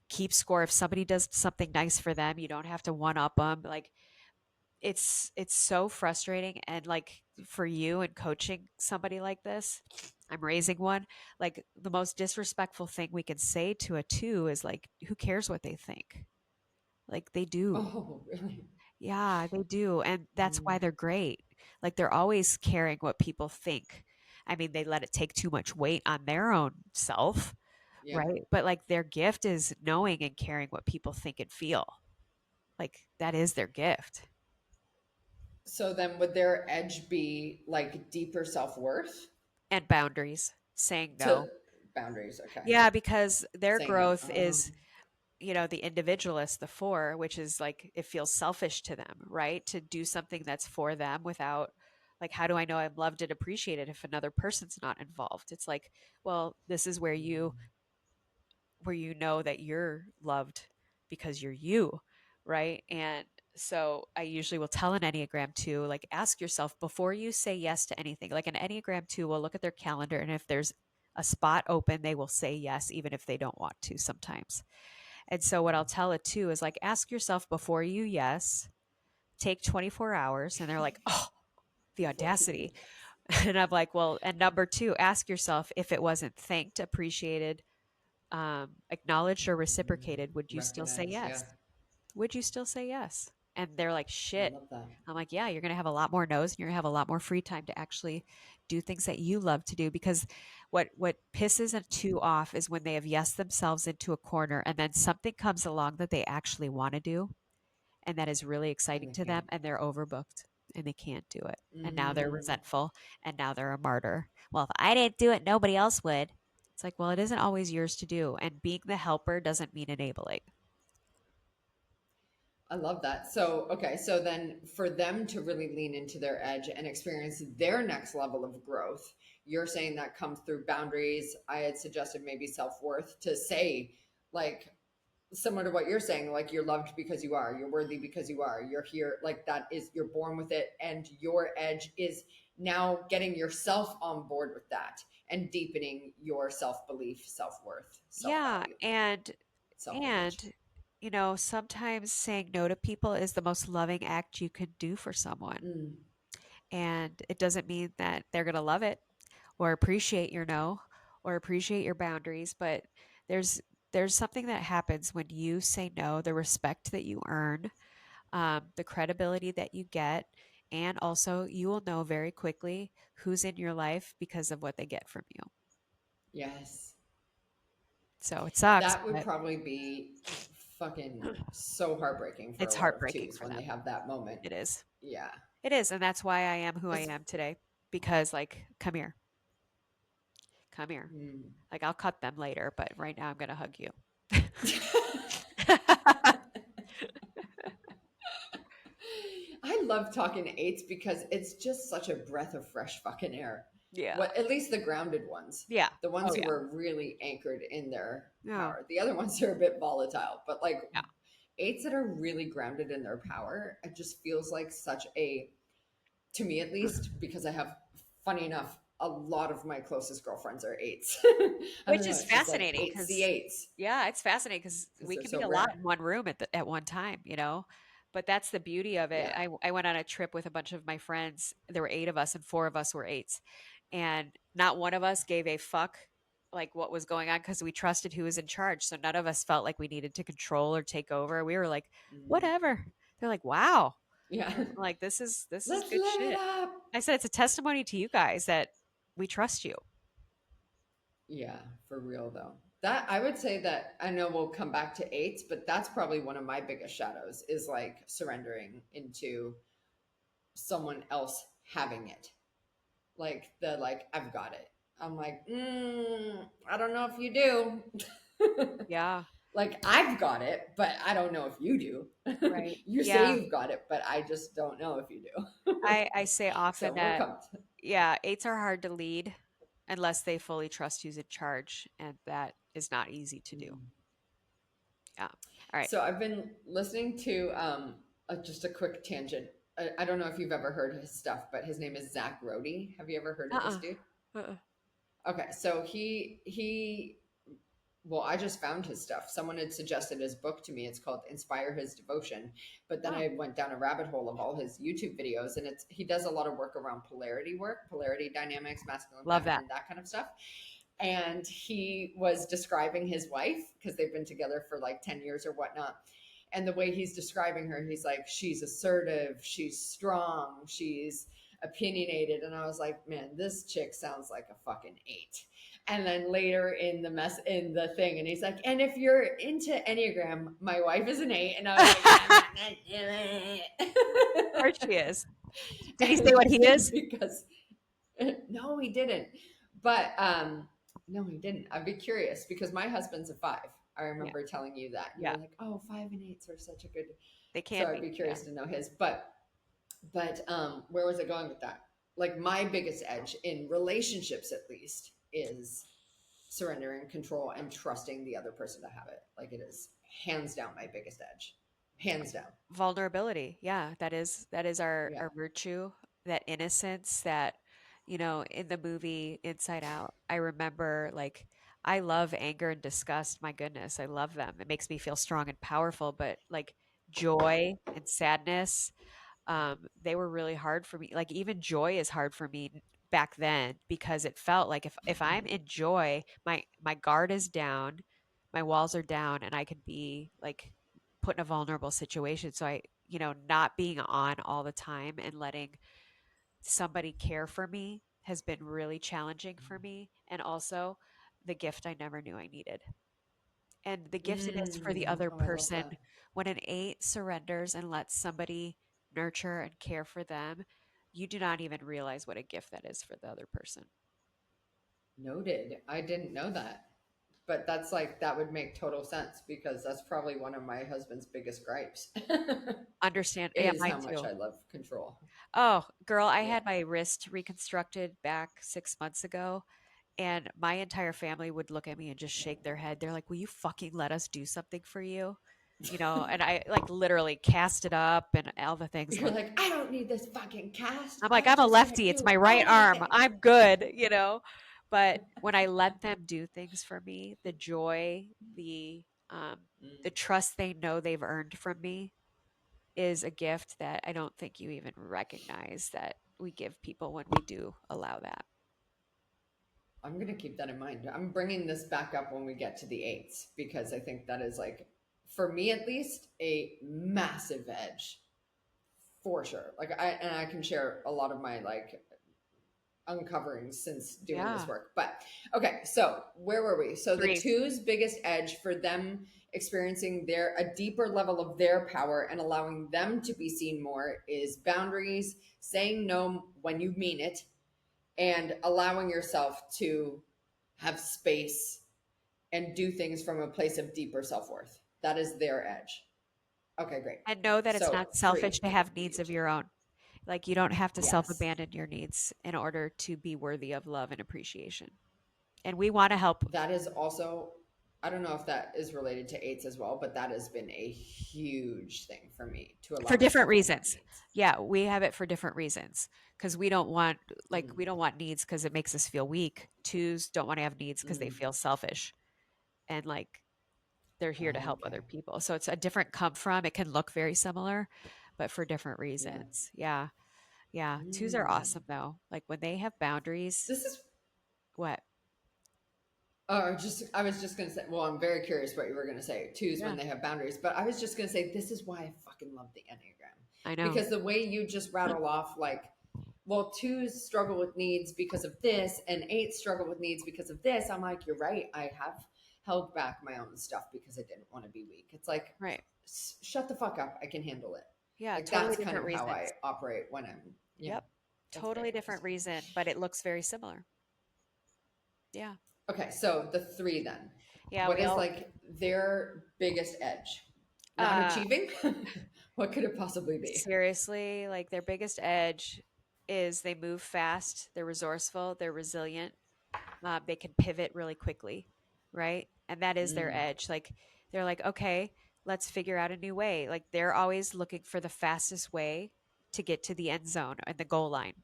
keep score. If somebody does something nice for them, you don't have to one up them. Like it's so frustrating, and like for you and coaching somebody like this, I'm raising one, like the most disrespectful thing we can say to a 2 is like, who cares what they think? Like they do. Oh, really? Yeah, they do, and that's Mm, why they're great. Like they're always caring what people think. I mean, they let it take too much weight on their own self, yeah. right? But like their gift is knowing and caring what people think and feel. Like that is their gift. So then would their edge be like deeper self-worth And boundaries, saying to no. boundaries? Okay. Yeah, because their Saying no. growth is, the individualist, the 4, which is like it feels selfish to them, right? To do something that's for them without, like, how do I know I'm loved and appreciated if another person's not involved? It's like, well, this is where you know that you're loved because you're you, right? And So I usually will tell an Enneagram 2, like, ask yourself before you say yes to anything. Like an Enneagram 2 will look at their calendar, and if there's a spot open, they will say yes, even if they don't want to sometimes. And so what I'll tell a 2 is like, ask yourself before you yes, take 24 hours. And they're like, oh, the Before you, audacity. yes. And I'm like, well, and number 2, ask yourself if it wasn't thanked, appreciated, acknowledged, or reciprocated, would you still say Recognize, yeah. yes? Would you still say yes? And they're like, I shit. love that. I'm like, yeah, you're going to have a lot more no's and you're going to have a lot more free time to actually do things that you love to do. Because what pisses a 2 off is when they have yes themselves into a corner and then something comes along that they actually want to do and that is really And exciting they to them, can't. and they're overbooked and they can't do it. And now they're Mm, resentful and now they're a martyr. Well, if I didn't do it, nobody else would. It's like, well, it isn't always yours to do. And being the helper doesn't mean enabling. I love that. So, okay. So then for them to really lean into their edge and experience their next level of growth, you're saying that comes through boundaries. I had suggested maybe self worth to say, like, similar to what you're saying, like you're loved because you are, you're worthy because you are, you're here, like that is, you're born with it. And your edge is now getting yourself on board with that and deepening your self belief, self worth, self Yeah, value, self image. and sometimes saying no to people is the most loving act you could do for someone. Mm, And it doesn't mean that they're going to love it or appreciate your no or appreciate your boundaries, but there's there's something that happens when you say no, the respect that you earn, the credibility that you get, and also you will know very quickly who's in your life because of what they get from you. yes. So it sucks, That would but probably be fucking so heartbreaking for it's a lot of heartbreaking twos for when they them. have that moment. It is. Yeah. It is, and that's why I am who I It's, am today. Because, like, come here, come here. mm. Like, I'll cut them later, but right now I'm gonna hug you. I love talking to eights because it's just such a breath of fresh fucking air. Yeah. What, at least the grounded ones, Yeah. the ones Oh who yeah. are really anchored in their No. power. The other ones are a bit volatile, but like Yeah. eights that are really grounded in their power, it just feels like such a, to me at least, because I have, funny enough, a lot of my closest girlfriends are eights. I don't Which know. is It's just like fascinating eights the because, eights yeah, it's fascinating because because we they're can be so a lot rare. in one room at one time, you know? But that's the beauty of it. Yeah. I went on a trip with a bunch of my friends. There were 8 of us and 4 of us were 8s. And not one of us gave a fuck like what was going on because we trusted who was in charge. So none of us felt like we needed to control or take over. We were like, Mm. whatever. They're like, wow. Yeah. I'm like, this is Let's good live it shit. up. I said it's a testimony to you guys that we trust you. Yeah, for real though. That I would say that I know we'll come back to eights, but that's probably one of my biggest shadows is like surrendering into someone else having it. Like the like I've got it. I'm like, I don't know if you do. Yeah. Like I've got it, but I don't know if you do. Right. You say Yeah. you've got it, but I just don't know if you do. I say often So we'll that, come. yeah, 8s are hard to lead unless they fully trust who's in charge, and that is not easy to do. Yeah. All right. So I've been listening to just a quick tangent. I don't know if you've ever heard his stuff, but his name is Zach Rody. Have you ever heard of this Uh-uh. dude? Uh-uh. Okay, so he well, I just found his stuff. Someone had suggested his book to me. It's called Inspire His Devotion. But then Oh, I went down a rabbit hole of all his YouTube videos, and it's he does a lot of work, polarity dynamics, masculine, love that. feminine, that kind of stuff. And he was describing his wife because they've been together for like 10 years or whatnot. And the way he's describing her, he's like, she's assertive, she's strong, she's opinionated. And I was like, man, this chick sounds like a fucking eight. And then later in the mess in the thing, and he's like, and if you're into Enneagram, my wife is an eight. And I was like, I'm Of not gonna do course it. she is. Did he say what he And is? because no, he didn't. But no, he didn't. I'd be curious because my husband's a five. I Yeah. remember telling you that. You Yeah. were like, oh, 5 and 8s are such a good. They So can I'd be be. Yeah. curious to know his. But where was I going with that? Like my biggest edge in relationships, at least, is surrendering control and trusting the other person to have it. Like it is hands down my biggest edge. Hands down. Vulnerability. Yeah, that is Yeah. our virtue, that innocence that, in the movie Inside Out, I remember like I love anger and disgust. My goodness, I love them. It makes me feel strong and powerful, but like joy and sadness, they were really hard for me. Like even joy is hard for me back then because it felt like if I'm in joy, my guard is down, my walls are down, and I can be like put in a vulnerable situation. So not being on all the time and letting somebody care for me has been really challenging for me. And also the gift I never knew I needed. And the giftedness for the other Oh, I love person, that. when an eight surrenders and lets somebody nurture and care for them, you do not even realize what a gift that is for the other person. Noted. I didn't know that. But that's like, that would make total sense because that's probably one of my husband's biggest gripes Understand? Yeah, is mine how much too. I love control. Oh, girl, I Yeah. had my wrist reconstructed back 6 months ago, and my entire family would look at me and just shake their head. They're like, "Will you fucking let us do something for you?" And I like literally cast it up and all the things. You're like, I don't need this fucking cast. I'm like, I'm I'm a just going to lefty. It's do my right arm. anything. I'm good. But when I let them do things for me, the joy, the um, the Mm. trust they know they've earned from me is a gift that I don't think you even recognize that we give people when we do allow that. I'm going to keep that in mind. I'm bringing this back up when we get to the eights because I think that is like, for me at least, a massive edge for sure. Like I can share a lot of my like uncoverings since doing this Yeah. work. But okay, so where were we? So the Threes. two's biggest edge for them experiencing a deeper level of their power and allowing them to be seen more is boundaries, saying no when you mean it, and allowing yourself to have space and do things from a place of deeper self-worth. That is their edge. Okay, great. And know that it's So not three, selfish to have needs of btches. your own. Like you don't have to self Yes. abandon your needs in order to be worthy of love and appreciation. And we want to help That is also, I don't know if that is related to eights as well, but that has been a huge thing for me to for allow different myself to have reasons. needs. Yeah, we have it for different reasons because we don't want Mm, we don't want needs because it makes us feel weak. Twos don't want to have needs because they mm. feel selfish and like they're here to help other Okay. people. So it's a different come from. It can look very similar, but for different Yeah. reasons. Yeah. Yeah. Twos are Mm. awesome though. Like when they have boundaries, This is, what? I was just going to say, well, I'm very curious what you were going to say. Twos when Yeah, they have boundaries, but I was just going to say, this is why I fucking love the Enneagram I know. because the way you just rattle off, like, well, twos struggle with needs because of this, and eights struggle with needs because of this. I'm like, you're right. I have held back my own stuff because I didn't want to be weak. It's like, Right. shut the fuck up. I can handle it. Yeah. Like, Totally that's kind different of how I reasons. operate when I'm, yeah, Yep. that's very Totally different interesting. reason, but it looks very similar. Yeah. Okay, so the three then. Yeah. What We is all, like their biggest edge? Not uh, achieving? What could it possibly be? seriously, like their biggest edge is they move fast, they're resourceful, they're resilient, they can pivot really quickly, right? And that is their Mm, edge. Like they're like, okay, let's figure out a new way. Like they're always looking for the fastest way to get to the end zone and the goal line.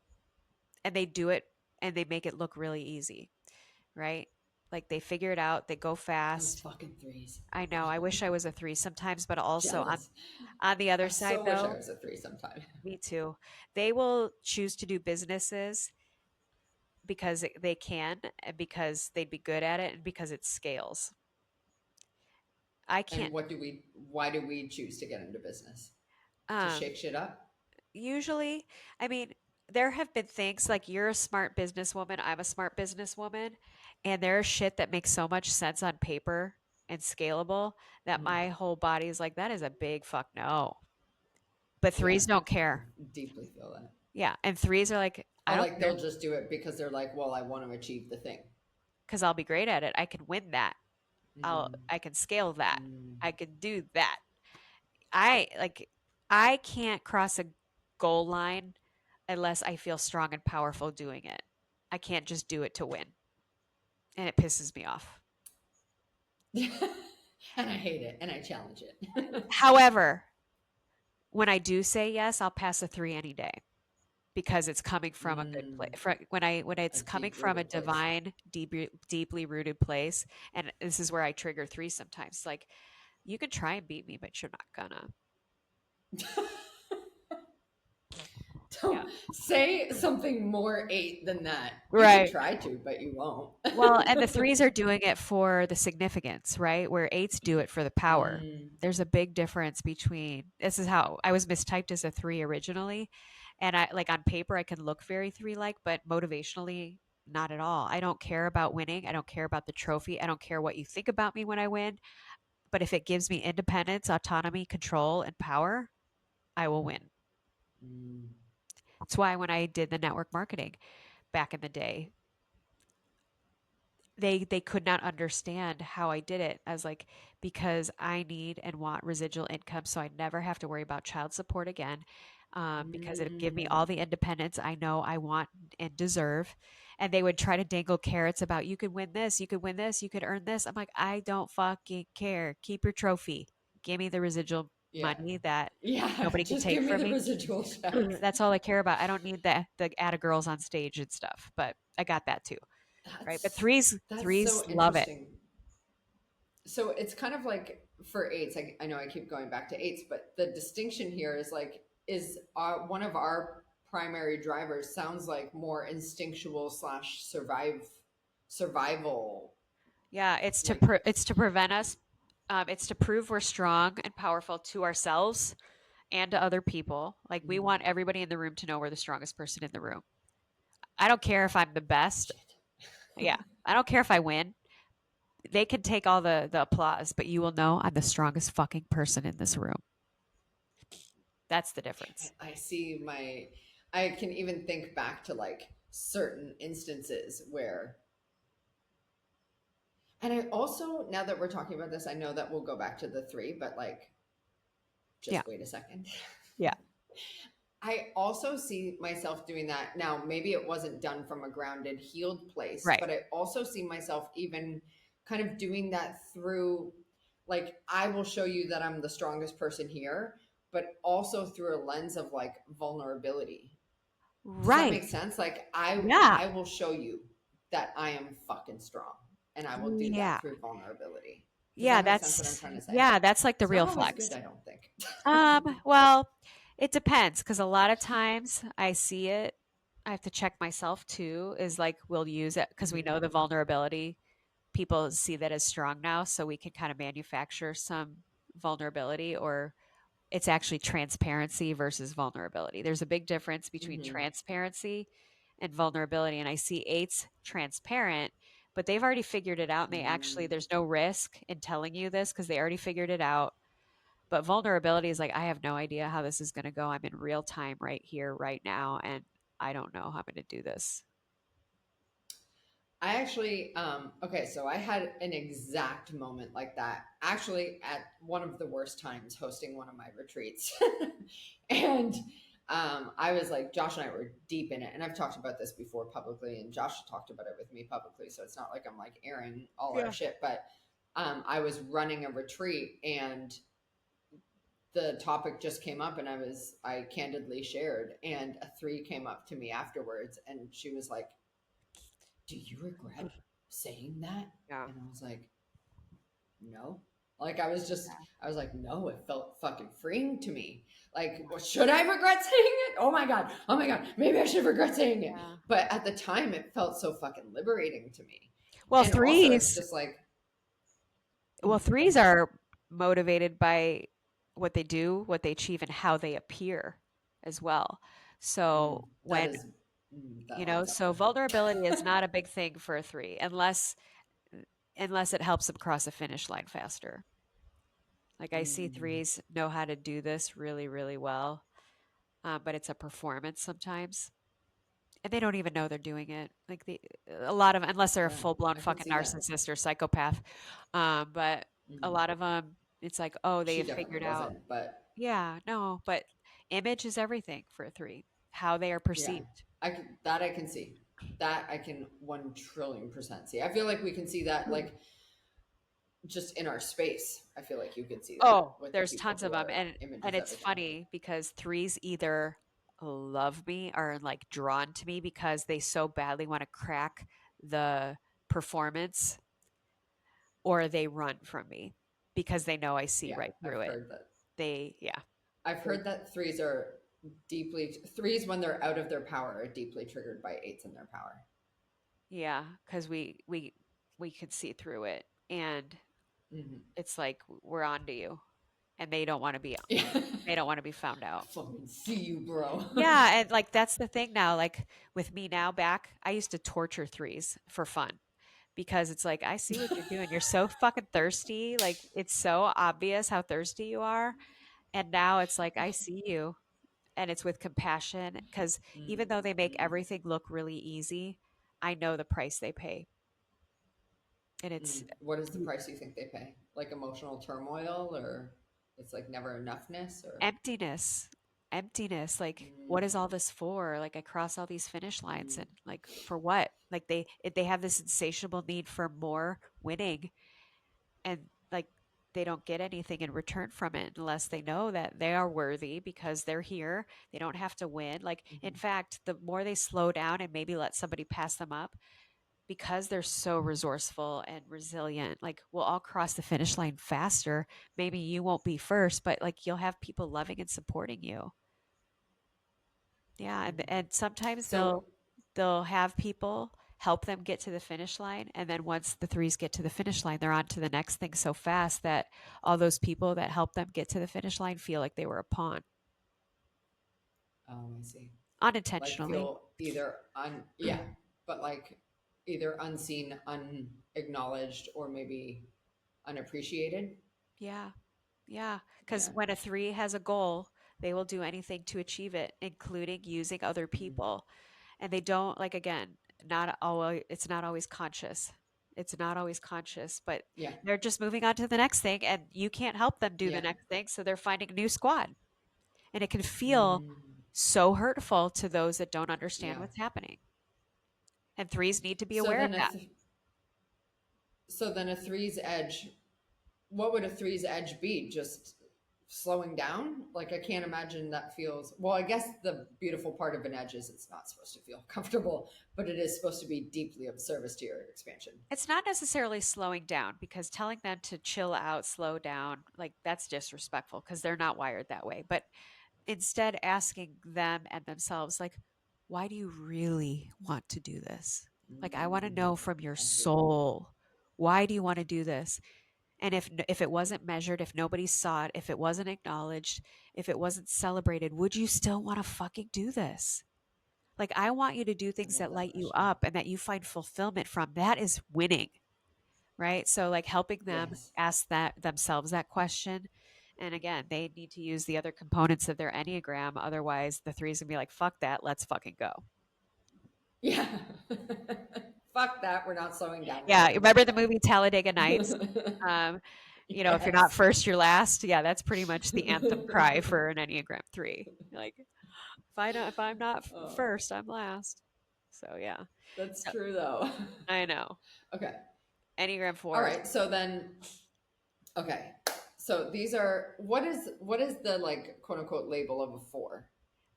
And they do it and they make it look really easy, right? Like they figure it out, they go those fast. fucking threes. I know. I wish I was a three sometimes, but also Jealous. on the other I side so wish I though, was a three sometime. me too. They will choose to do businesses because they can and because they'd be good at it and because it scales. I And can't why do we choose to get into business? To um shake shit up? usually, I mean, there have been things like you're a smart businesswoman, I'm a smart businesswoman, and there's shit that makes so much sense on paper and scalable that Mm, my whole body is like that is a big fuck no. But yeah, threes don't I care. deeply feel that. Yeah, and threes are like I I don't like care they'll just do it because they're like, well, I want to achieve the thing. because I'll be great at it. I can win that. Mm, I can scale that. mm. I can do that. I like I can't cross a goal line unless I feel strong and powerful doing it. I can't just do it to win. And it pisses me off. And I hate it and I challenge it. However, when I do say yes, I'll pass a 3 any day because it's coming from a good Mm, place. When a it's coming deep from a rooted place. divine, deeply rooted place, and this is where I trigger 3 sometimes. Like, you can try and beat me, but you're not gonna. Yeah. Don't say something more eight than that. You can Right. try to, but you won't. Well, and the threes are doing it for the significance, right? Where eights do it for the power. Mm, There's a big difference between this is how I was mistyped as a 3 originally. And I like on paper I can look very 3 like, but motivationally not at all. I don't care about winning. I don't care about the trophy. I don't care what you think about me when I win. But if it gives me independence, autonomy, control, and power, I will win. mm, That's why when I did the network marketing back in the day, they could not understand how I did it. I was like, because I need and want residual income, so I never have to worry about child support again. Because it'd give me mm. all the independence I know I want and deserve. And they would try to dangle carrots about you could win this, you could win this, you could earn this. I'm like, I don't fucking care. Keep your trophy. Give me the residual Yeah. money that Yeah. nobody can Just give take me from the me. residual checks. That's all I care about. I don't need the atta girls on stage and stuff, but I got that too, right? But That's that's threes so love it. interesting. So it's kind of like for eights, I know I keep going back to eights, but the distinction here is like, is one of our primary drivers sounds like more instinctual slash survival, Yeah, like, it's to prevent us. It's to prove we're strong and powerful to ourselves and to other people. Like we mm, want everybody in the room to know we're the strongest person in the room. I don't care if I'm the best. shit. Yeah, I don't care if I win. They can take all the applause, but you will know I'm the strongest fucking person in this room. That's the difference. I see I can even think back to like certain instances where, and I also, now that we're talking about this, I know that we'll go back to the three, but like, Yeah, just wait a second. yeah, I also see myself doing that. Now, maybe it wasn't done from a grounded, healed place, right. but I also see myself even kind of doing that through, like, I will show you that I'm the strongest person here, but also through a lens of like vulnerability. Does that Right. make sense? Like, Yeah. I will show you that I am fucking strong, and I will do that Yeah. through vulnerability. Does Yeah, that make sense what I'm trying to say? that's like the It's not real always good, flex. I don't think. Well, it depends because a lot of times I see it. I have to check myself too, is like we'll use it because we Mhm. know the vulnerability. People see that as strong now, so we can kind of manufacture some vulnerability, or it's actually transparency versus vulnerability. There's a big difference between Mhm. transparency and vulnerability. And I see eights transparent, but they've already figured it out. And they actually, Mm. there's no risk in telling you this because they already figured it out. But vulnerability is like, I have no idea how this is going to go. I'm in real time right here, right now. And I don't know how I'm going to do this. I actually, okay, so I had an exact moment like that actually at one of the worst times hosting one of my retreats. And I was like, Josh and I were deep in it. And I've talked about this before publicly, and Josh talked about it with me publicly. So it's not like I'm like airing all our Yeah. shit, but I was running a retreat and the topic just came up, and I candidly shared, and a three came up to me afterwards, and she was like, do you regret saying that? Yeah. And I was like, no. Like I was like, no, it felt fucking freeing to me. Like, well, should I regret saying it? Oh my God. Oh my God. Maybe I should regret saying it. Yeah. But at the time it felt so fucking liberating to me. Well, And also it's threes, just like, well, go threes ahead. are motivated by what they do, what they achieve, and how they appear as well. Mm, So that when is, that lines up so with it. vulnerability is not a big thing for a three unless it helps them cross a finish line faster. Like I see Mm, threes know how to do this really, really well, but it's a performance sometimes, and they don't even know they're doing it. Like a lot of unless they're a yeah, full blown I can fucking see that. narcissist or psychopath, but a Mm. lot of them, it's like, oh, they She have definitely figured out. wasn't, but Yeah, no, but image is everything for a three. How they are yeah, perceived. I can see. That I can 1 trillion% see. I feel like we can see that like just in our space, I feel like you could see that Oh, with the there's people tons of who them. are And images of it's attraction. funny because threes either love me or like drawn to me because they so badly want to crack the performance, or they run from me because they know I see Yeah, right I've through it. heard that. They, yeah. I've They, heard that threes when they're out of their power are deeply triggered by eights in their power. yeah, because we could see through it, and Mm-hmm. it's like we're on to you, and Yeah. they don't want to be found I out. fucking see you, bro. Yeah, and like that's the thing now. Like with me now back, I used to torture threes for fun because it's like I see what you're doing. You're so fucking thirsty. Like it's so obvious how thirsty you are. And now it's like I see you, and it's with compassion because even though they make Mm-hmm. everything look really easy, I know the price they pay. And it's What is the price you think they pay? Like emotional turmoil, or it's like never enoughness, or emptiness. Emptiness. Like what is all mm, this for? Like I cross all these finish lines, mm, and like for what? Like they have this insatiable need for more winning, and like they don't get anything in return from it unless they know that they are worthy because they're here. They don't have to win. Like in mhm, fact, the more they slow down and maybe let somebody pass them up, because they're so resourceful and resilient, like we'll all cross the finish line faster. Maybe you won't be first, but like you'll have people loving and supporting you. Yeah, mhm. and sometimes So they'll have people help them get to the finish line, and then once the threes get to the finish line, they're on to the next thing so fast that all those people that help them get to the finish line feel like they were a pawn I see. Like unintentionally. feel either yeah, but like either unseen, unacknowledged, or maybe unappreciated. Yeah. Yeah, because Yeah. when a three has a goal, they will do anything to achieve it, including using other Mm, people. And they don't, like, again, not always, it's not always conscious. It's not always conscious, but yeah. they're just moving on to the next thing, and you can't help them do the Yeah. next thing. So they're finding a new squad. And it can feel Mm, so hurtful to those that don't understand yeah. what's happening. And threes need to be So aware of then that. a three's edge, what would a three's edge be? Just slowing down? Like I can't imagine that feels well, I guess the beautiful part of an edge is it's not supposed to feel comfortable, but it is supposed to be deeply of service to your expansion. It's not necessarily slowing down because telling them to chill out, slow down, like that's disrespectful because they're not wired that way. But instead, asking them and themselves, like, why do you really want to do this? Like, I want to Mm, know from your I see. soul, why do you want to do this? And if it wasn't measured, if nobody saw it, if it wasn't acknowledged, if it wasn't celebrated, would you still want to fucking do this? Like, I want you to do I things love that that light you question. up and that you find fulfillment from. That is winning, right? So, like, helping them Yes. ask that themselves that question. And again, they need to use the other components of their Enneagram. Otherwise, the three's gonna be like, fuck that, let's fucking go. Yeah. Fuck that. We're not slowing down. We're Yeah, fucking remember moving the movie Talladega Nights? on. Um, if you're not Yes. first, you're last. Yeah, that's pretty much the anthem cry for an Enneagram 3. Like, if I'm not Oh, first, I'm last. So yeah. that's So true though. I know. Okay. Enneagram All 4s, right. So then, okay. So these are what is the like quote unquote label of a four?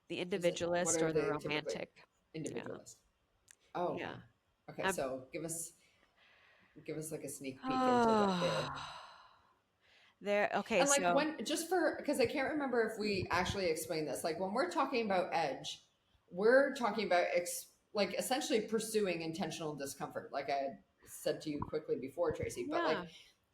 the Is it what individualist are or the they typically? romantic. Yeah. Individualist. Oh, okay. Yeah. Okay. I'm So give us like a sneak peek into what oh they're there okay, and like so when just for because I can't remember if we actually explained this. Like when we're talking about edge, we're talking about like essentially pursuing intentional discomfort. Like I had said to you quickly before, Tracy, but like yeah.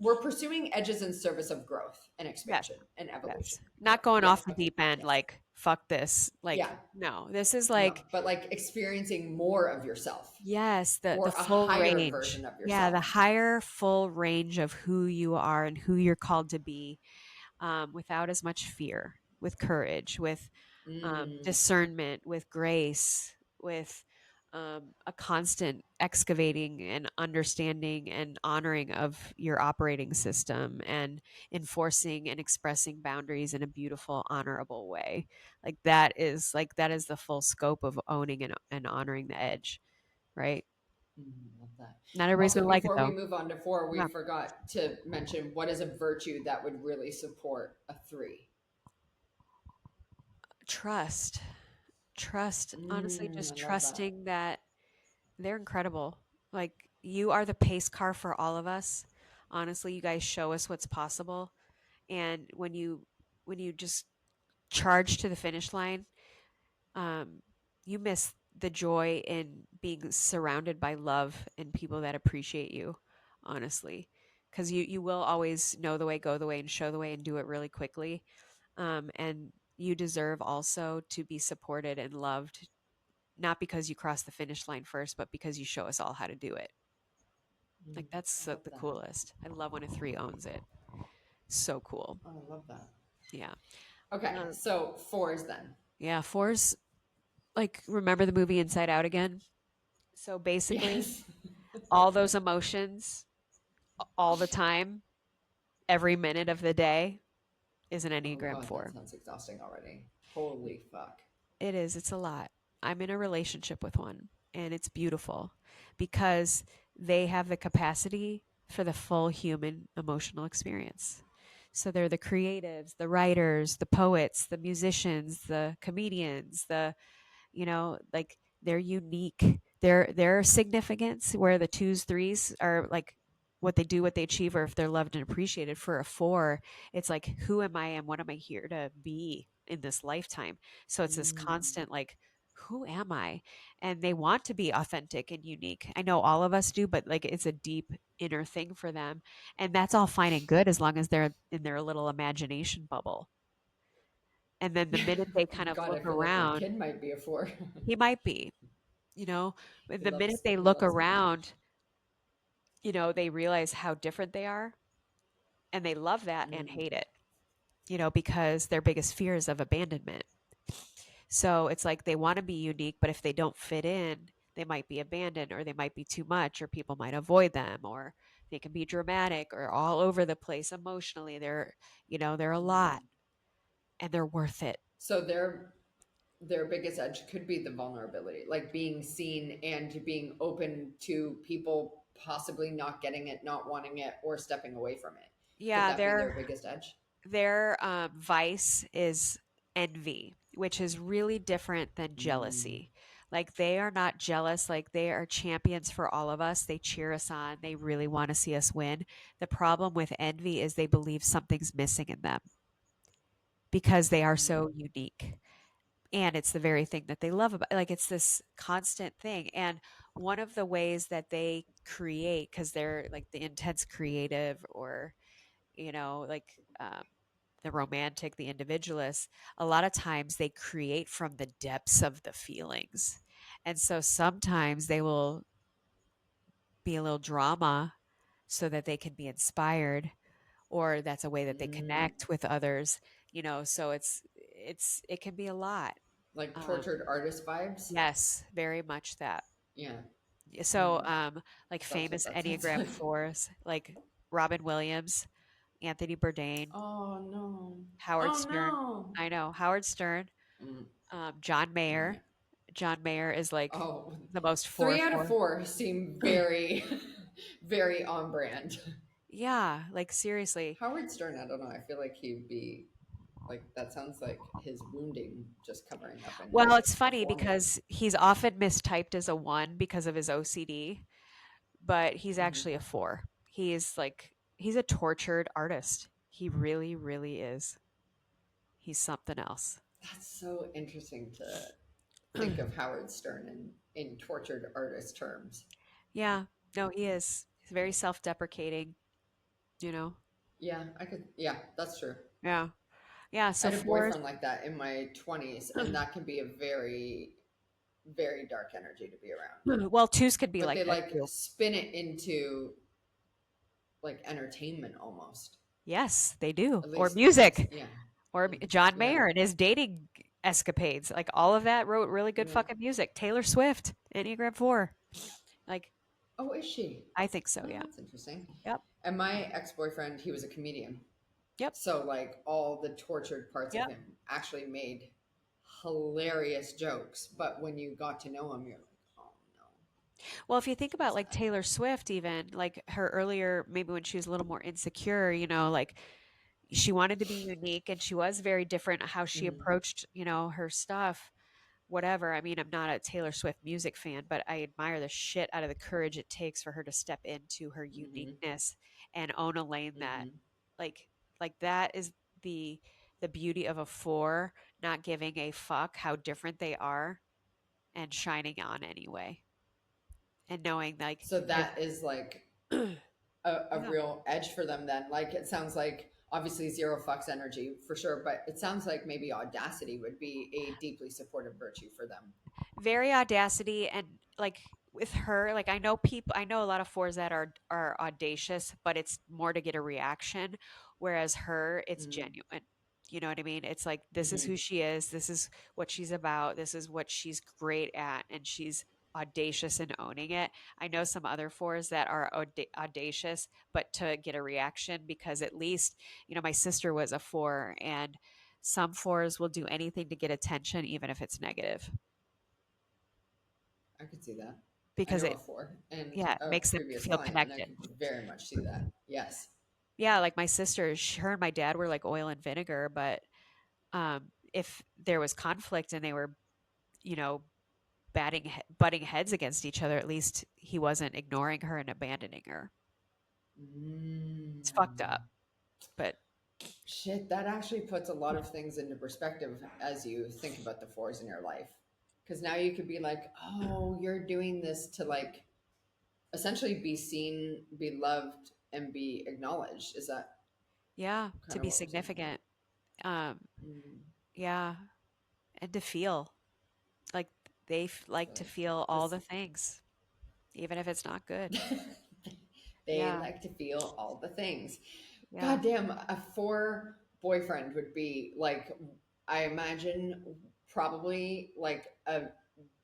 we're pursuing edges in service of growth and Yes. expansion and evolution. Yes. Not going Yeah. off the Okay. deep end Yes. like fuck this. Yeah. Like no. This is No, like but like experiencing more of yourself yes, the or a full higher range. version of Yeah, the yourself. higher full range of who you are and who you're called to be, without as much fear, with courage, with Mm, discernment, with grace, with a constant excavating and understanding and honoring of your operating system and enforcing and expressing boundaries in a beautiful, honorable way. Like that is the full scope of owning and honoring the edge, right? love that. Not everybody's Also, gonna like it before we though. move on to 4, we Yeah. forgot to mention what is a virtue that would really support a 3. Trust. Trust. Honestly, just I love that. trusting that they're incredible. Like you are the pace car for all of us. Honestly, you guys show us what's possible. And when you just charge to the finish line, um, you miss the joy in being surrounded by love and people that appreciate you, honestly. Because you will always know the way, go the way, and show the way and do it really quickly. And you deserve also to be supported and loved, not because you cross the finish line first, but because you show us all how to do it. Like that's I love the that. coolest. I love when a 3 owns it. So cool. Oh, I love that. Yeah. Okay, Uh, so 4s then. yeah. Fours, like, remember the movie Inside Out again? So basically, Yes. all those emotions all the time, every minute of the day is an Oh Enneagram God, that 4. sounds exhausting already. Holy fuck. It is. It's a lot. I'm in a relationship with one, and it's beautiful because they have the capacity for the full human emotional experience. So they're the creatives, the writers, the poets, the musicians, the comedians, like they're unique. Their significance where the twos, threes are like what they do, what they achieve, or if they're loved and appreciated. For a 4, it's like, who am I and what am I here to be in this lifetime? So it's this Mm. constant like, who am I? And they want to be authentic and unique. I know all of us do, but like it's a deep inner thing for them. And that's all fine and good as long as they're in their little imagination bubble. And then the minute they kind of God, I look feel like my around, kid might be a 4. he might be, you know, but he the minute loves they he look loves me. around, they realize how different they are and they love that and Mm. hate it, because their biggest fear is of abandonment. So it's like they want to be unique, but if they don't fit in, they might be abandoned or they might be too much or people might avoid them or they can be dramatic or all over the place emotionally. They're a lot Mm. and they're worth it. So their biggest edge could be the vulnerability, like being seen and being open to people possibly not getting it, not wanting it, or stepping away from it. Could Yeah, that be their their biggest edge? their vice is envy, which is really different than Mm. jealousy. Like they are not jealous, like they are champions for all of us. They cheer us on. They really want to see us win. The problem with envy is they believe something's missing in them because they are Mm. so unique. And it's the very thing that they love about, like it's this constant thing. And one of the ways that they create, because they're like the intense creative or like the romantic, the individualist, a lot of times they create from the depths of the feelings. And so sometimes they will be a little drama so that they can be inspired, or that's a way that they Mm. connect with others, so it can be a lot. Like Um, tortured artist vibes? yes, very much that. Yeah. So, Mm. like That's what famous that sounds Enneagram like. fours, like Robin Williams, Anthony Bourdain, Oh no. Howard Oh Stern. no. I know Howard Stern, Mm. John Yeah. Mayer. John Mayer is like Oh, the most four 3 out of four. 4 seem very, very on brand. Yeah, like seriously. Howard Stern, I don't know. I feel like he'd be like that. Sounds like his wounding just covering up in Well, his it's funny performing. because he's often mistyped as a 1 because of his OCD, but he's Hmm. actually a 4. He's a tortured artist. He really, really is. He's something else. That's so interesting to think of Howard Stern in tortured artist terms. Yeah, no, he is. He's very self-deprecating, you know. Yeah, I could. Yeah, that's true. Yeah. Yeah, I so had a fours. boyfriend like that in my 20s, and that can be a very, very dark energy to be around. Well, twos could be But like they that like too. spin it into like entertainment almost. Yes, they do. At Or least that's, music. yeah. Or Mm. John Yeah. Mayer and his dating escapades. Like all of that wrote really good Yeah. fucking music. Taylor Swift, Enneagram 4. Like Oh, is she? I think so, Oh, yeah. that's interesting. Yep. And my ex-boyfriend, he was a comedian. Yep. So like all the tortured parts of Yep. him actually made hilarious jokes. But when you got to know him, you're like, oh no. Well, if you think about So, like Taylor Swift, even like her earlier, maybe when she was a little more insecure, like she wanted to be unique and she was very different how she mm-hmm, approached, her stuff, whatever. I mean, I'm not a Taylor Swift music fan, but I admire the shit out of the courage it takes for her to step into her mm-hmm, uniqueness and own a lane that mm-hmm. like that is the the beauty of a four not giving a fuck how different they are and shining on anyway and knowing like So there's that is like a yeah. real edge for them then. Like it sounds like obviously zero fucks energy for sure, but it sounds like maybe audacity would be a deeply supportive virtue for them. Very audacity and like with her like I know a lot of fours that are audacious but it's more to get a reaction whereas her it's Mm-hmm, genuine. You know what I mean? It's like this is mm-hmm. who she is, this is what she's about, this is what she's great at, and she's audacious in owning it. I know some other fours that are audacious but to get a reaction because at least my sister was a four and some fours will do anything to get attention even if it's negative I could see that. I because know it a four and yeah, it a makes them previous feel client, and I connected. could very much see that. Yes. Yeah, like my sister, her and my dad were like oil and vinegar, but if there was conflict and they were, you know, butting heads against each other, at least he wasn't ignoring her and abandoning her. It's fucked Mm. up, but Shit, that actually puts a lot of things into perspective as you think about the fours in your life. Because now you could be like, oh, you're doing this to like essentially be seen, be loved, and be acknowledged. Is that yeah, kind to of be what we're saying here? significant. Um, Mm. yeah, and to feel like like to So feel all this the things, even if it's not good. they Yeah, like to feel all the things. yeah. God damn, a four boyfriend would be like, I imagine probably like a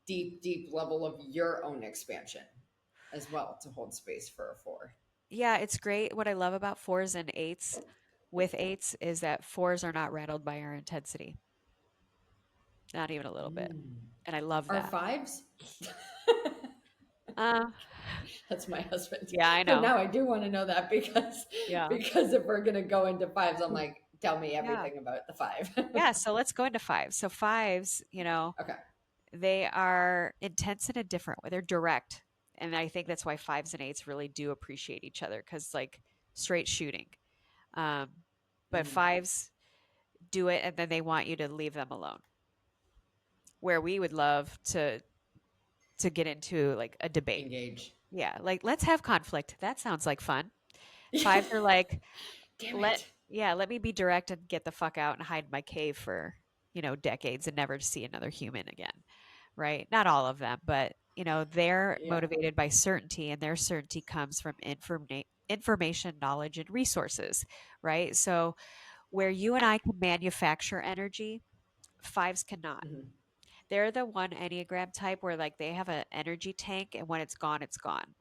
deep, deep level of your own expansion as well to hold space for a four. Yeah, it's great. What I love about fours and eights with eights is that fours are not rattled by our intensity, not even a little bit. Mm. And I love Are that. fives? Uh, That's my husband. yeah, I But know. now I do want to know that because Yeah. because if we're gonna go into fives, I'm like, tell me Yeah. everything about the five. Yeah. So let's go into fives. So fives, Okay. they are intense in a different way. They're direct. And I think that's why fives and eights really do appreciate each other because, like, straight shooting. Um, but Mm. fives do it and then they want you to leave them alone. Where we would love to get into like a debate. Engage. Yeah, like let's have conflict. That sounds like fun. Fives are like, Damn let it. yeah, let me be direct and get the fuck out and hide in my cave for, decades and never see another human again. Right? Not all of them, but they're Yeah. motivated by certainty and their certainty comes from information, knowledge, and resources. Right? So where you and I can manufacture energy, fives cannot. Hmm. They're the one Enneagram type where like they have an energy tank and when it's gone, it's gone.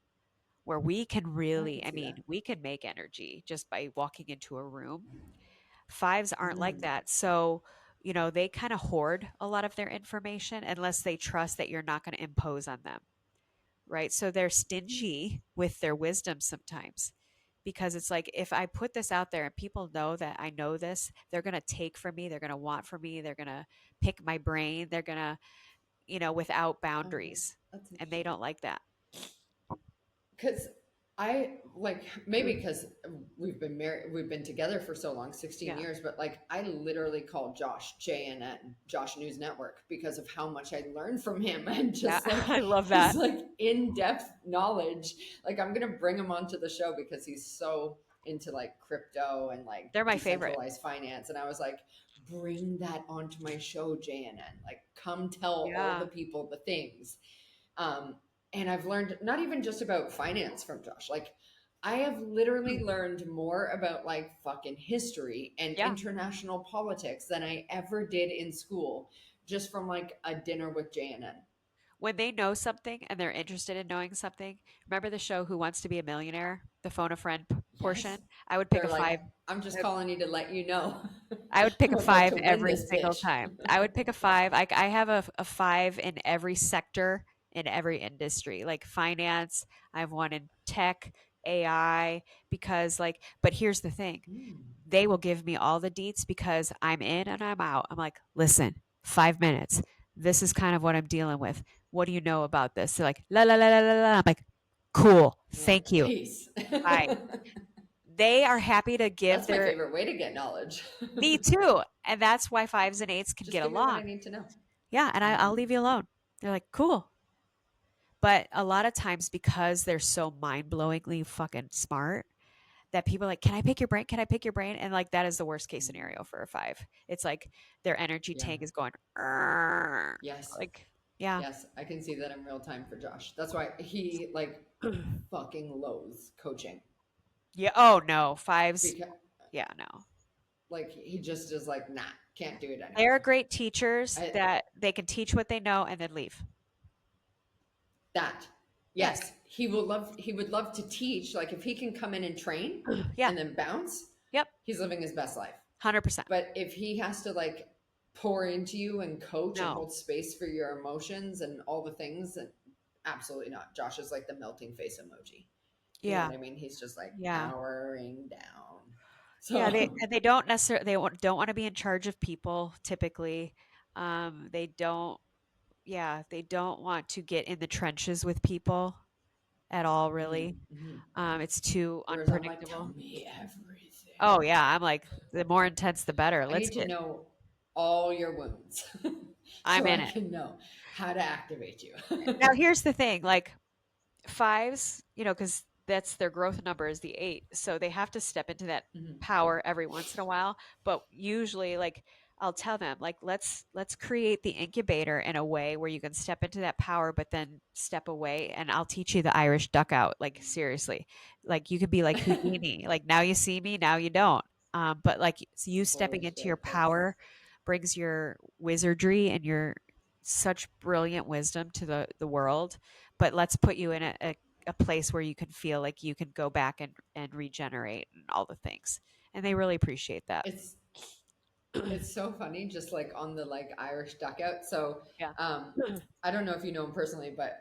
Where we can I really, could I see mean, that. we can make energy just by walking into a room. Fives aren't like Mm. that. So, they kind of hoard a lot of their information unless they trust that you're not going to impose on them. Right. So they're stingy with their wisdom sometimes because it's like if I put this out there and people know that I know this, they're going to take from me, they're going to want from me, they're going to pick my brain, they're going to, without Okay. boundaries. That's And they interesting. don't like that. Because I like maybe because we've been married, we've been together for so long, 16 Yeah. years, but like I literally call Josh JNN, Josh News Network, because of how much I learned from him and Yeah. just like I love his that. like in-depth knowledge. Like I'm gonna bring him onto the show because he's so into like crypto and like They're my favorite. decentralized finance. And I was like, bring that onto my show, JNN. Like come tell all the Yeah. people the things. Um, and I've learned not even just about finance from Josh. Like I have literally learned more about like fucking history and Yeah. international politics than I ever did in school just from like a dinner with JNN. When they know something and they're interested in knowing something, remember the show Who Wants to Be a Millionaire, the phone a friend portion? Yes. I would pick a They're like, five. I'm just I calling you to let you know I would pick I'm a about five to win every this single pitch. time. I would pick a five. I have a five in every sector in every industry, like finance. I have one in tech, AI, because like, but here's the thing, Mm. they will give me all the deets because I'm in and I'm out. I'm like, listen, 5 minutes. This is kind of what I'm dealing with. What do you know about this? They're like, la la la la la la. I'm like, cool. You're Thank like, you. peace. Bye. They are happy to give That's my their favorite way to get knowledge. me too. And that's why fives and eights can Just get give me what I along. need to know. Yeah. And I'll Mm. leave you alone. They're like, cool. But a lot of times because they're so mind blowingly fucking smart, that people are like, can I pick your brain? Can I pick your brain? And like, that is the worst case Mm. scenario for a five. It's like their energy Yeah. tank is going, "Arr." Yes. Like, yeah. Yes. I can see that in real time for Josh. That's why he like fucking loathes coaching. Yeah. Oh, no. Fives. Because Yeah, no. like he just is like, nah, can't do it They're anymore. great teachers I, that they can teach what they know and then leave. that Yeah. yes, he would love to teach. Like if he can come in and train Yeah. and then bounce, Yep. he's living his best life. 100%. But if he has to like pour into you and coach and No. hold space for your emotions and all the things, then absolutely not. Josh is like the melting face emoji. You know Yeah. what I mean? He's just like Yeah. powering down. Yeah. They, So and they don't necessarily, don't want to be in charge of people typically. They don't, yeah, they don't want to get in the trenches with people at all, really. mm-hmm. It's too Whereas I'm like, tell unpredictable. me everything. Oh yeah, I'm like the more intense the better. I Let's need to get. know all your wounds I'm so I in it. can know how to activate you. Now here's the thing, like fives, because that's their growth number is the 8. So they have to step into that Mhm. power every once in a while, but usually like I'll tell them like let's create the incubator in a way where you can step into that power but then step away, and I'll teach you the Irish duck out, like seriously. Like you could be like Houdini, like now you see me, now you don't. But like you stepping Holy into your shit, that's power brings your wizardry and your such brilliant wisdom to the world, but let's put you in a place where you can feel like you can go back and regenerate and all the things. And they really appreciate that. it's it's so funny, just like on the like Irish duck out. So Yeah. I don't know if you know him personally, but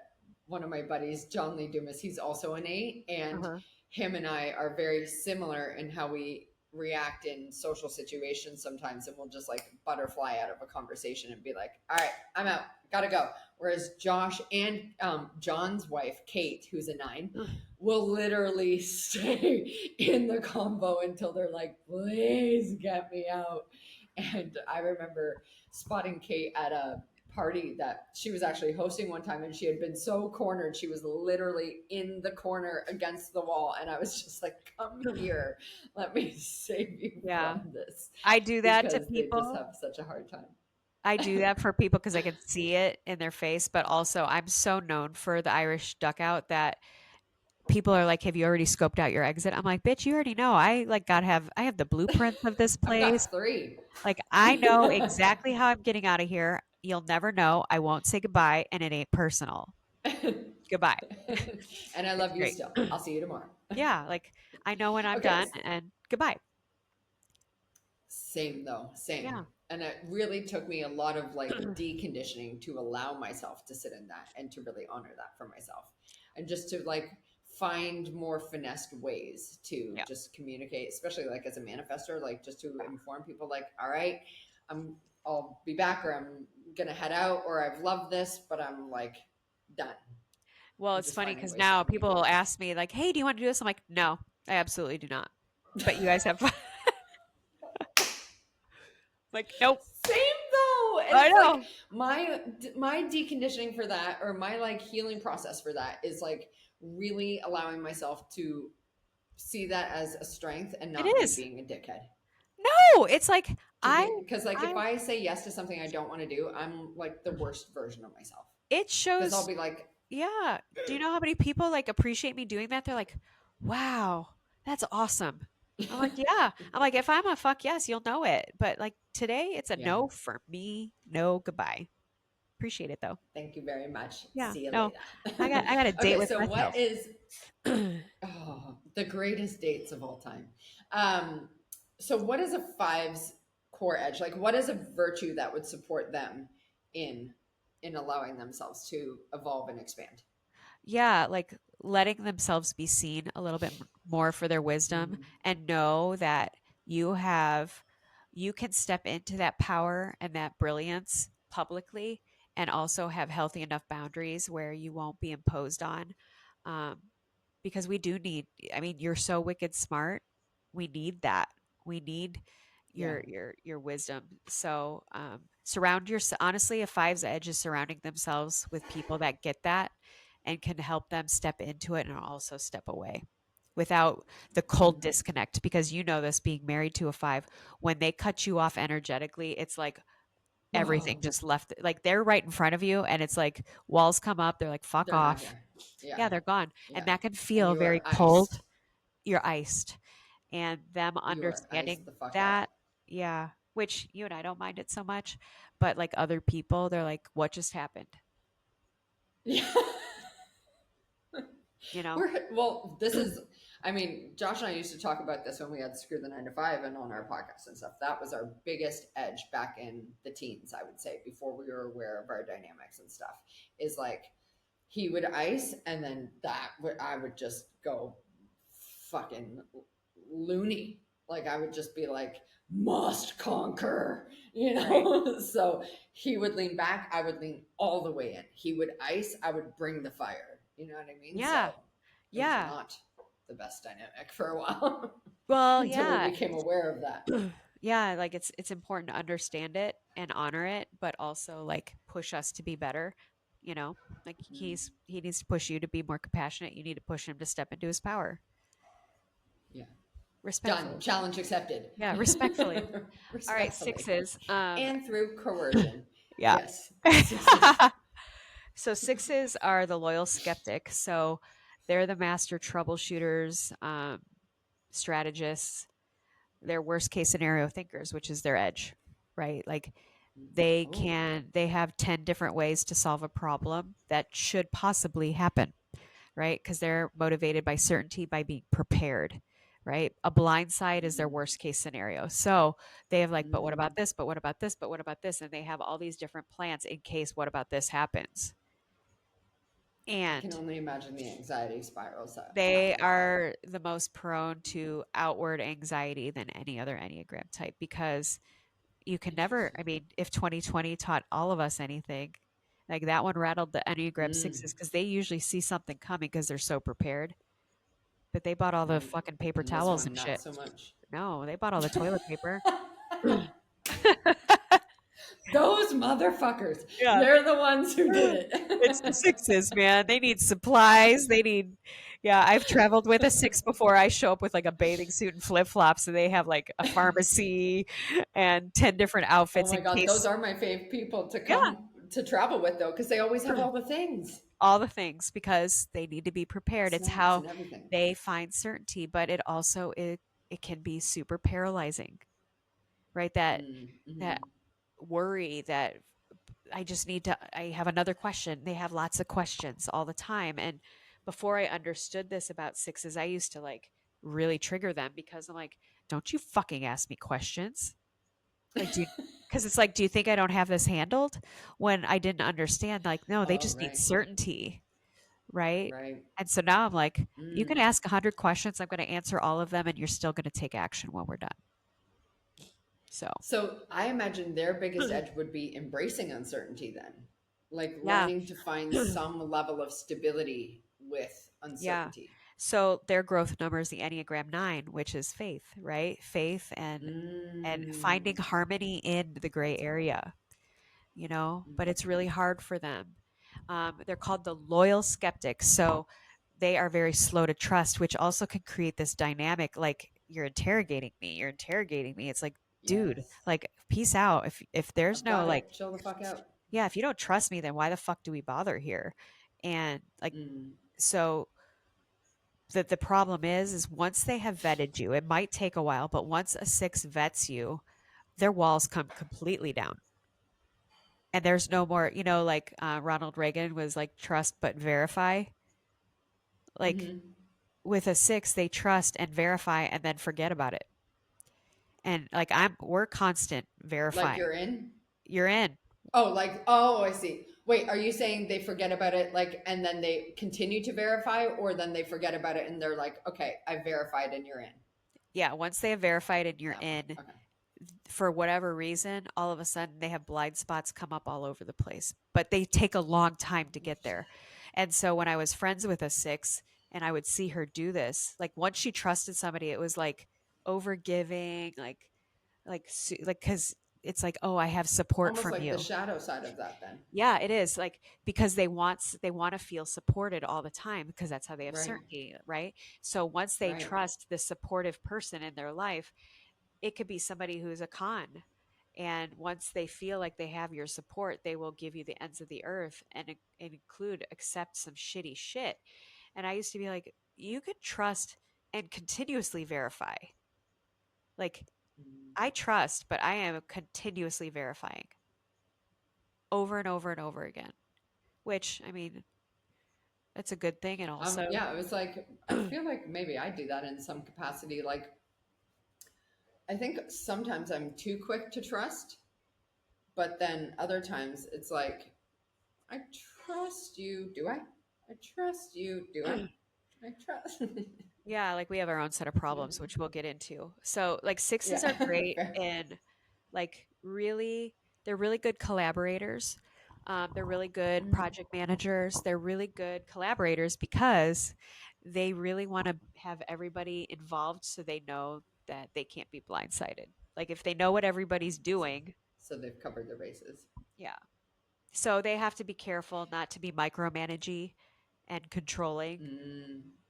one of my buddies, John Lee Dumas, he's also an 8, and Uh-huh. him and I are very similar in how we react in social situations sometimes, and we'll just like butterfly out of a conversation and be like, all right, I'm out, gotta go. Whereas Josh and John's wife, Kate, who's a 9, will literally stay in the convo until they're like, please get me out. And I remember spotting Kate at a party that she was actually hosting one time, and she had been so cornered. She was literally in the corner against the wall. And I was just like, come here, let me save you Yeah. from this, I do that to because they just people. have such a hard time. I do that for people because I can see it in their face, but also I'm so known for the Irish duck out that people are like, "Have you already scoped out your exit?" I'm like, "Bitch, you already know. I have the blueprints of this I've place. got 3. Like I know exactly how I'm getting out of here. You'll never know. I won't say goodbye and it ain't personal. Goodbye." And I It's love you great. still. I'll see you tomorrow. Yeah, like I know when I'm Okay. done and goodbye. Same though, same. Yeah. And it really took me a lot of like deconditioning to allow myself to sit in that and to really honor that for myself. And just to like find more finessed ways to Yeah. just communicate, especially like as a manifester, like just to inform people like, all right, I'm I'll be back, or I'm gonna head out, or I've loved this, but I'm like done. Well, And it's just funny finding because ways to now people will communicate that. ask me like, "Hey, do you want to do this?" I'm like, "No, I absolutely do not." But you guys have fun. Like, nope. Same though. And I it's like know. my deconditioning for that, or my like healing process for that, is like really allowing myself to see that as a strength and It not me is. being a dickhead. No, it's like To I be, because like if I I say yes to something I don't want to do, I'm like the worst version of myself. it Because I'll shows. be like, Yeah. Do you know how many people like appreciate me doing that? They're like, "Wow, that's awesome." I'm like, "Yeah." I'm like, "If I'm a fuck yes, you'll know it." But like today, it's a yeah, no for me. No, goodbye. Appreciate it though. thank you very much. Yeah. See you No, later. I got a date Okay, with so what myself. is the greatest dates of all time? Um, so what is a five's core edge? Like what is a virtue that would support them in in allowing themselves to evolve and expand. Yeah, like letting themselves be seen a little bit more for their wisdom Mm-hmm. and know that you have you can step into that power and that brilliance publicly and also have healthy enough boundaries where you won't be imposed on. Um, because we do need, I mean, you're so wicked smart. We need that. We need Yeah. your wisdom. So surround your honestly, a five's edge is surrounding themselves with people that get that and can help them step into it and also step away without the cold Mm-hmm. disconnect, because you know this, being married to a five, when they cut you off energetically, it's like everything Oh, just left, like they're right in front of you and it's like walls come up, they're like fuck they're not off. here. Yeah. Yeah, they're gone. And Yeah. that can And feel you are very cold. iced. You're iced. And them You are iced understanding the fuck out. that, yeah, which you and I don't mind it so much, but like other people, they're like, what just happened? Yeah. You know? Well, this is, I mean, Josh and I used to talk about this when we had Screw the 9 to 5 and on our podcast and stuff. That was our biggest edge back in the teens, I would say, before we were aware of our dynamics and stuff. Is like he would ice, and then I would just go fucking loony. Like I would just be like, must conquer, you Right. know? So he would lean back, I would lean all the way in. He would ice, I would bring the fire. You know what I mean? Yeah. So it was Yeah. not the best dynamic for a while Well, until we yeah. became aware of that. Yeah, like it's important to understand it and honor it, but also like push us to be better. You know, like Mm, he needs to push you to be more compassionate. You need to push him to step into his power yeah. Done. respectfully. Challenge accepted. Yeah, respectfully. All right, Respectfully. sixes. And through coercion. Yeah. Yes. Sixes. So sixes are the loyal skeptic. So they're the master troubleshooters, strategists. They're worst case scenario thinkers, which is their edge, right? Like Oh. they have 10 different ways to solve a problem that should possibly happen, right? Because they're motivated by certainty, by being prepared, right? A blind side is their Mm, worst case scenario. So they have like, but what mm. about this? But what about this? But what about this? And they have all these different plans in case what about this happens. I can And only imagine the anxiety spirals that they happen with that. are the most prone to outward anxiety than any other Enneagram type, because you can never, Interesting. I mean, if 2020 taught all of us anything, like that one rattled the Enneagram Mm, sixes because they usually see something coming because they're so prepared. But they bought all the right. fucking paper And this towels one, and not shit. so much. No, they bought all the toilet paper. Those motherfuckers. Yeah. They're the ones who did It's the it. sixes, man. They need supplies. They need, yeah. I've traveled with a six before. I show up with like a bathing suit and flip flops, and they have like a pharmacy and 10 different Oh outfits my in God. Those case. are my fave people to Yeah, come to travel with, though, because they always have all the things, all the things because they need to be prepared. It's snacks how and everything. they find certainty, but it also it can be super paralyzing, right? That Mm-hmm. worry that I just need to, I have another question. They have lots of questions all the time. And before I understood this about sixes, I used to like really trigger them because I'm like, don't you fucking ask me questions. Like, do you, because it's like, do you think I don't have this handled? When I didn't understand, like, no, they Oh, just need right. certainty. Right. Right. And so now I'm like, you can Mm. ask 100 questions. I'm going to answer all of them and you're still going to take action when we're done. So, So I imagine their biggest edge would be embracing uncertainty then, like yeah. learning to find some level of stability with Yeah. uncertainty. So their growth number is the Enneagram 9, which is faith, right? Faith and Mm. finding harmony in the gray area, you know, but it's really hard for them. They're called the loyal skeptics. So they are very slow to trust, which also can create this dynamic like you're interrogating me, you're interrogating me. It's like, dude, Yes. like peace out. If there's I've no got like, it. Chill the fuck out. yeah, if you don't trust me, then why the fuck do we bother here? And like, Mm. so the problem is once they have vetted you, it might take a while, but once a six vets you, their walls come completely down. And there's no more, you know, like Ronald Reagan was like trust but verify. Like Mm-hmm. with a six, they trust and verify and then forget about it. And we're constant Like verifying. you're in? You're in. Oh, like, oh, I see. Wait, are you saying they forget about it, like, and then they continue to verify, or then they forget about it and they're like, okay, I verified and you're in? Yeah, once they have verified and you're That part. in, Okay. for whatever reason, all of a sudden they have blind spots come up all over the place, but they take a long time to get there. And so when I was friends with a six and I would see her do this, like once she trusted somebody, it was like over giving, like, cause it's like, oh, I have support Almost from like the you. shadow side of that, then. Yeah, it is like because they want to feel supported all the time because that's how they have Right. certainty, right? So once they Right. trust this supportive person in their life, it could be somebody who's a con. And once they feel like they have your support, they will give you the ends of the earth and include accept some shitty shit. And I used to be like, you could trust and continuously verify. Like, Mm. I trust, but I am continuously verifying over and over and over again, which, I mean, that's a good thing. And also, Yeah, it was like, I feel like maybe I do that in some capacity. Like, I think sometimes I'm too quick to trust, but then other times it's like, I trust you. Do I? I trust you. Do I? I trust. yeah, like we have our own set of Yeah. problems, which we'll get into. So, like, sixes Yeah. are great Fair. in like really, they're really good collaborators. They're really good Mm. project managers. They're really good collaborators because they really want to have everybody involved so they know that they can't be blindsided. Like, if they know what everybody's So, doing, so they've covered the bases. yeah. So they have to be careful not to be micromanagey and controlling.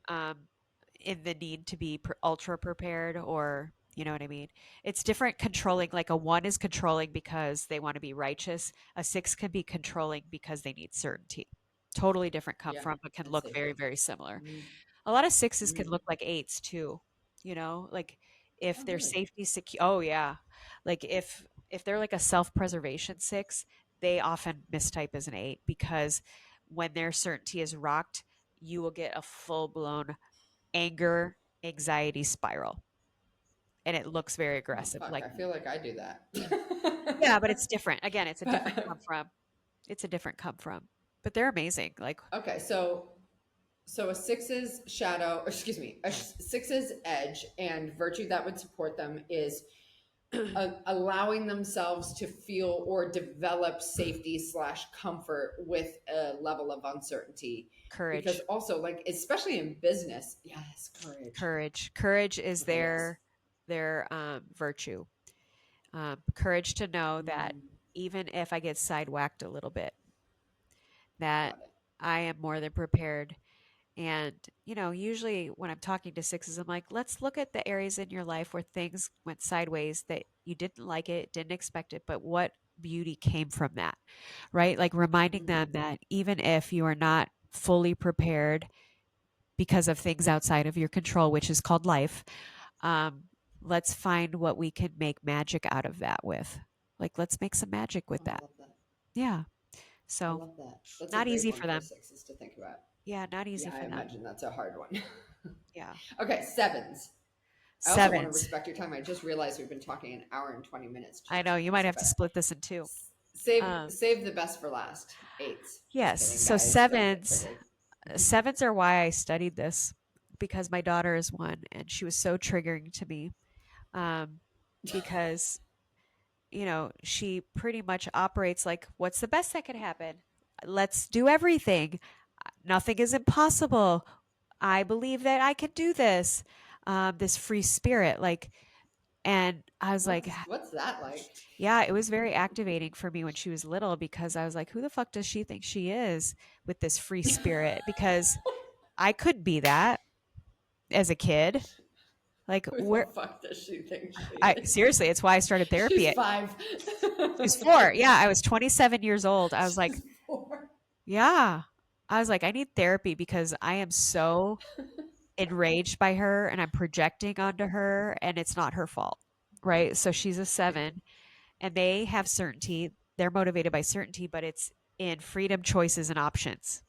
Mm. Um, in the need to be ultra prepared, or you know what I mean? It's different controlling. Like a one is controlling because they want to be righteous. A six can be controlling because they need certainty. Totally different come Yeah. from, but can And look very, safety. very similar. Mm. A lot of sixes can Mm. look like eights too, you know, like if Oh, their really? safety secure. Oh yeah. Like if they're like a self-preservation six, they often mistype as an eight because when their certainty is rocked, you will get a full-blown anger, anxiety spiral. And it looks very Oh, aggressive. fuck. Like, I feel like I do that. yeah, but it's different. Again, it's a different come But, from. It's a different come from. But they're amazing. Like, okay. So a six's shadow, or excuse me, a six's edge and virtue that would support them is allowing themselves to feel or develop safety slash comfort with a level of uncertainty. Because courage. also, like, especially in business, yes, courage. Courage is Okay, yes. their virtue. Courage to know that Mm, even if I get sidewhacked a little bit, that got it. I am more than prepared. And, usually when I'm talking to sixes, I'm like, let's look at the areas in your life where things went sideways that you didn't like it, didn't expect it, but what beauty came from that, right? Like reminding Mm, them that even if you are not fully prepared because of things outside of your control, which is called life, um, let's find what we can make magic out of that with. Like, let's make some magic with oh, I that. love that. Yeah. I So, love that. That's a not great easy one for for them. sixes to think about. Yeah, not easy Yeah, I for them. imagine that's a hard one. Yeah. Okay, sevens. I also want to Sevens. respect your time. I just realized we've been talking an hour and 20 minutes. I know you might Jesus, have to but split this in two. Um, save the best for last. Eights. Just yes. kidding, So guys. Don't get triggered. sevens are why I studied this because my daughter is one and she was so triggering to me. Um, because, she pretty much operates like, what's the best that could happen? Let's do everything. Nothing is impossible. I believe that I can do this. This free spirit, like, and I was like, What's that like? yeah, it was very activating for me when she was little because I was like, who the fuck does she think she is with this free spirit? Because I could be that as a kid. Like, Who the where fuck does she think she I is? seriously, it's why I started therapy She's at five. she was 4. Yeah, I was 27 years old. I was like, She's four. yeah. I was like, I need therapy because I am so enraged by her and I'm projecting onto her and it's not her fault. Right. So she's a Yeah. 7 and they have certainty. They're motivated by certainty, but it's in freedom, choices, and options.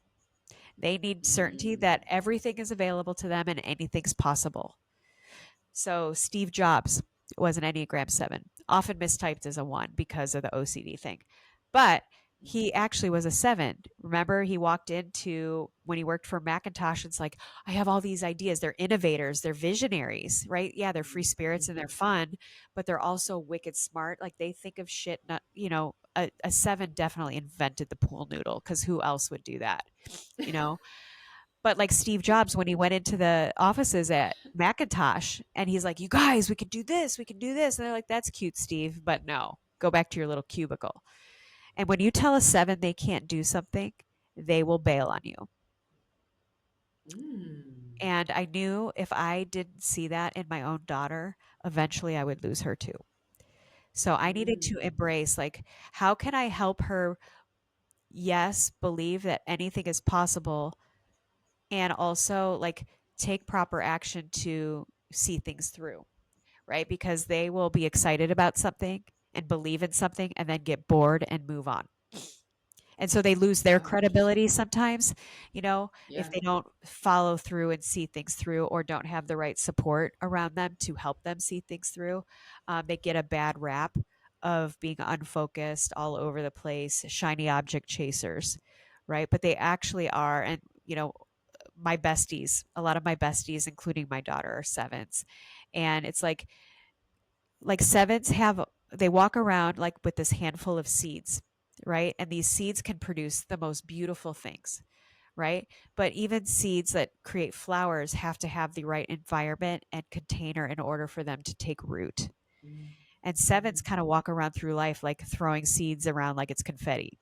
They need certainty Mm, that everything is available to them and anything's possible. So Steve Jobs was an Enneagram 7, often mistyped as a 1 because of the OCD thing. But he actually was a 7. Remember, he walked into when he worked for Macintosh. It's like, I have all these ideas. They're innovators, they're visionaries, right? Yeah, they're free spirits and they're Mm-hmm. fun, but they're also wicked smart. Like they think of shit, not, a 7 definitely invented the pool noodle because who else would do that, you know? But like Steve Jobs, when he went into the offices at Macintosh and he's like, you guys, we could do this, we can do this. And they're like, that's cute, Steve, but no, go back to your little cubicle. And when you tell a 7 they can't do something, they will bail on you. Mm. And I knew if I didn't see that in my own daughter, eventually I would lose her too. So I needed to Mm. embrace, like, how can I help her, yes, believe that anything is possible, and also like take proper action to see things through, right? Because they will be excited about something and believe in something and then get bored and move on. And so they lose their Wow, interesting. credibility sometimes, if Yeah. they don't follow through and see things through or don't have the right support around them to help them see things through. They get a bad rap of being unfocused, all over the place, shiny object chasers, right? But they actually are. And, my besties, a lot of my besties, including my daughter, are 7s. And it's like 7s have, they walk around like with this handful of seeds, right? And these seeds can produce the most beautiful things, right? But even seeds that create flowers have to have the right environment and container in order for them to take root. Mm. And Mm. 7s kind of walk around through life like throwing seeds around like it's confetti.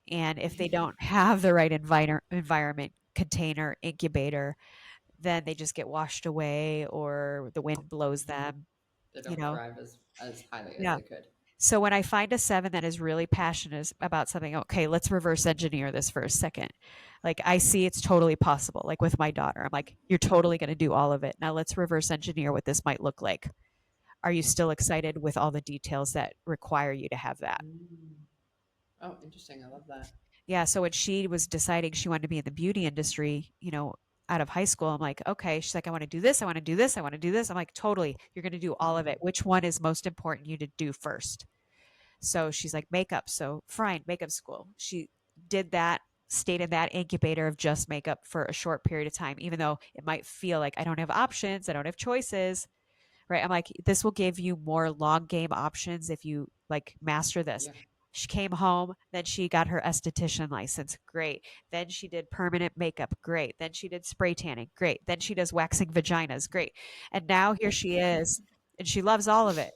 And if they don't have the right environment, container, incubator, then they just get washed away or the wind blows Mhm. them, They you don't know? thrive as highly as Yeah. they could. So when I find a 7 that is really passionate about something, okay, let's reverse engineer this for a second. Like I see it's totally possible. Like with my daughter, I'm like, you're totally going to do all of it. Now let's reverse engineer what this might look like. Are you still excited with all the details that require you to have that? Mm. Oh, interesting. I love that. Yeah. So when she was deciding she wanted to be in the beauty industry, out of high school, I'm like, okay. She's like, I want to do this. I want to do this. I want to do this. I'm like, totally. You're going to do all of it. Which one is most important you to do first? So she's like, makeup. So fine, makeup school. She did that, stayed in that incubator of just makeup for a short period of time, even though it might feel like I don't have options, I don't have choices, right? I'm like, this will give you more long game options if you like master this. Yeah. She came home, then she got her esthetician license. Great. Then she did permanent makeup. Great. Then she did spray tanning. Great. Then she does waxing vaginas. Great. And now here she is, and she loves all of it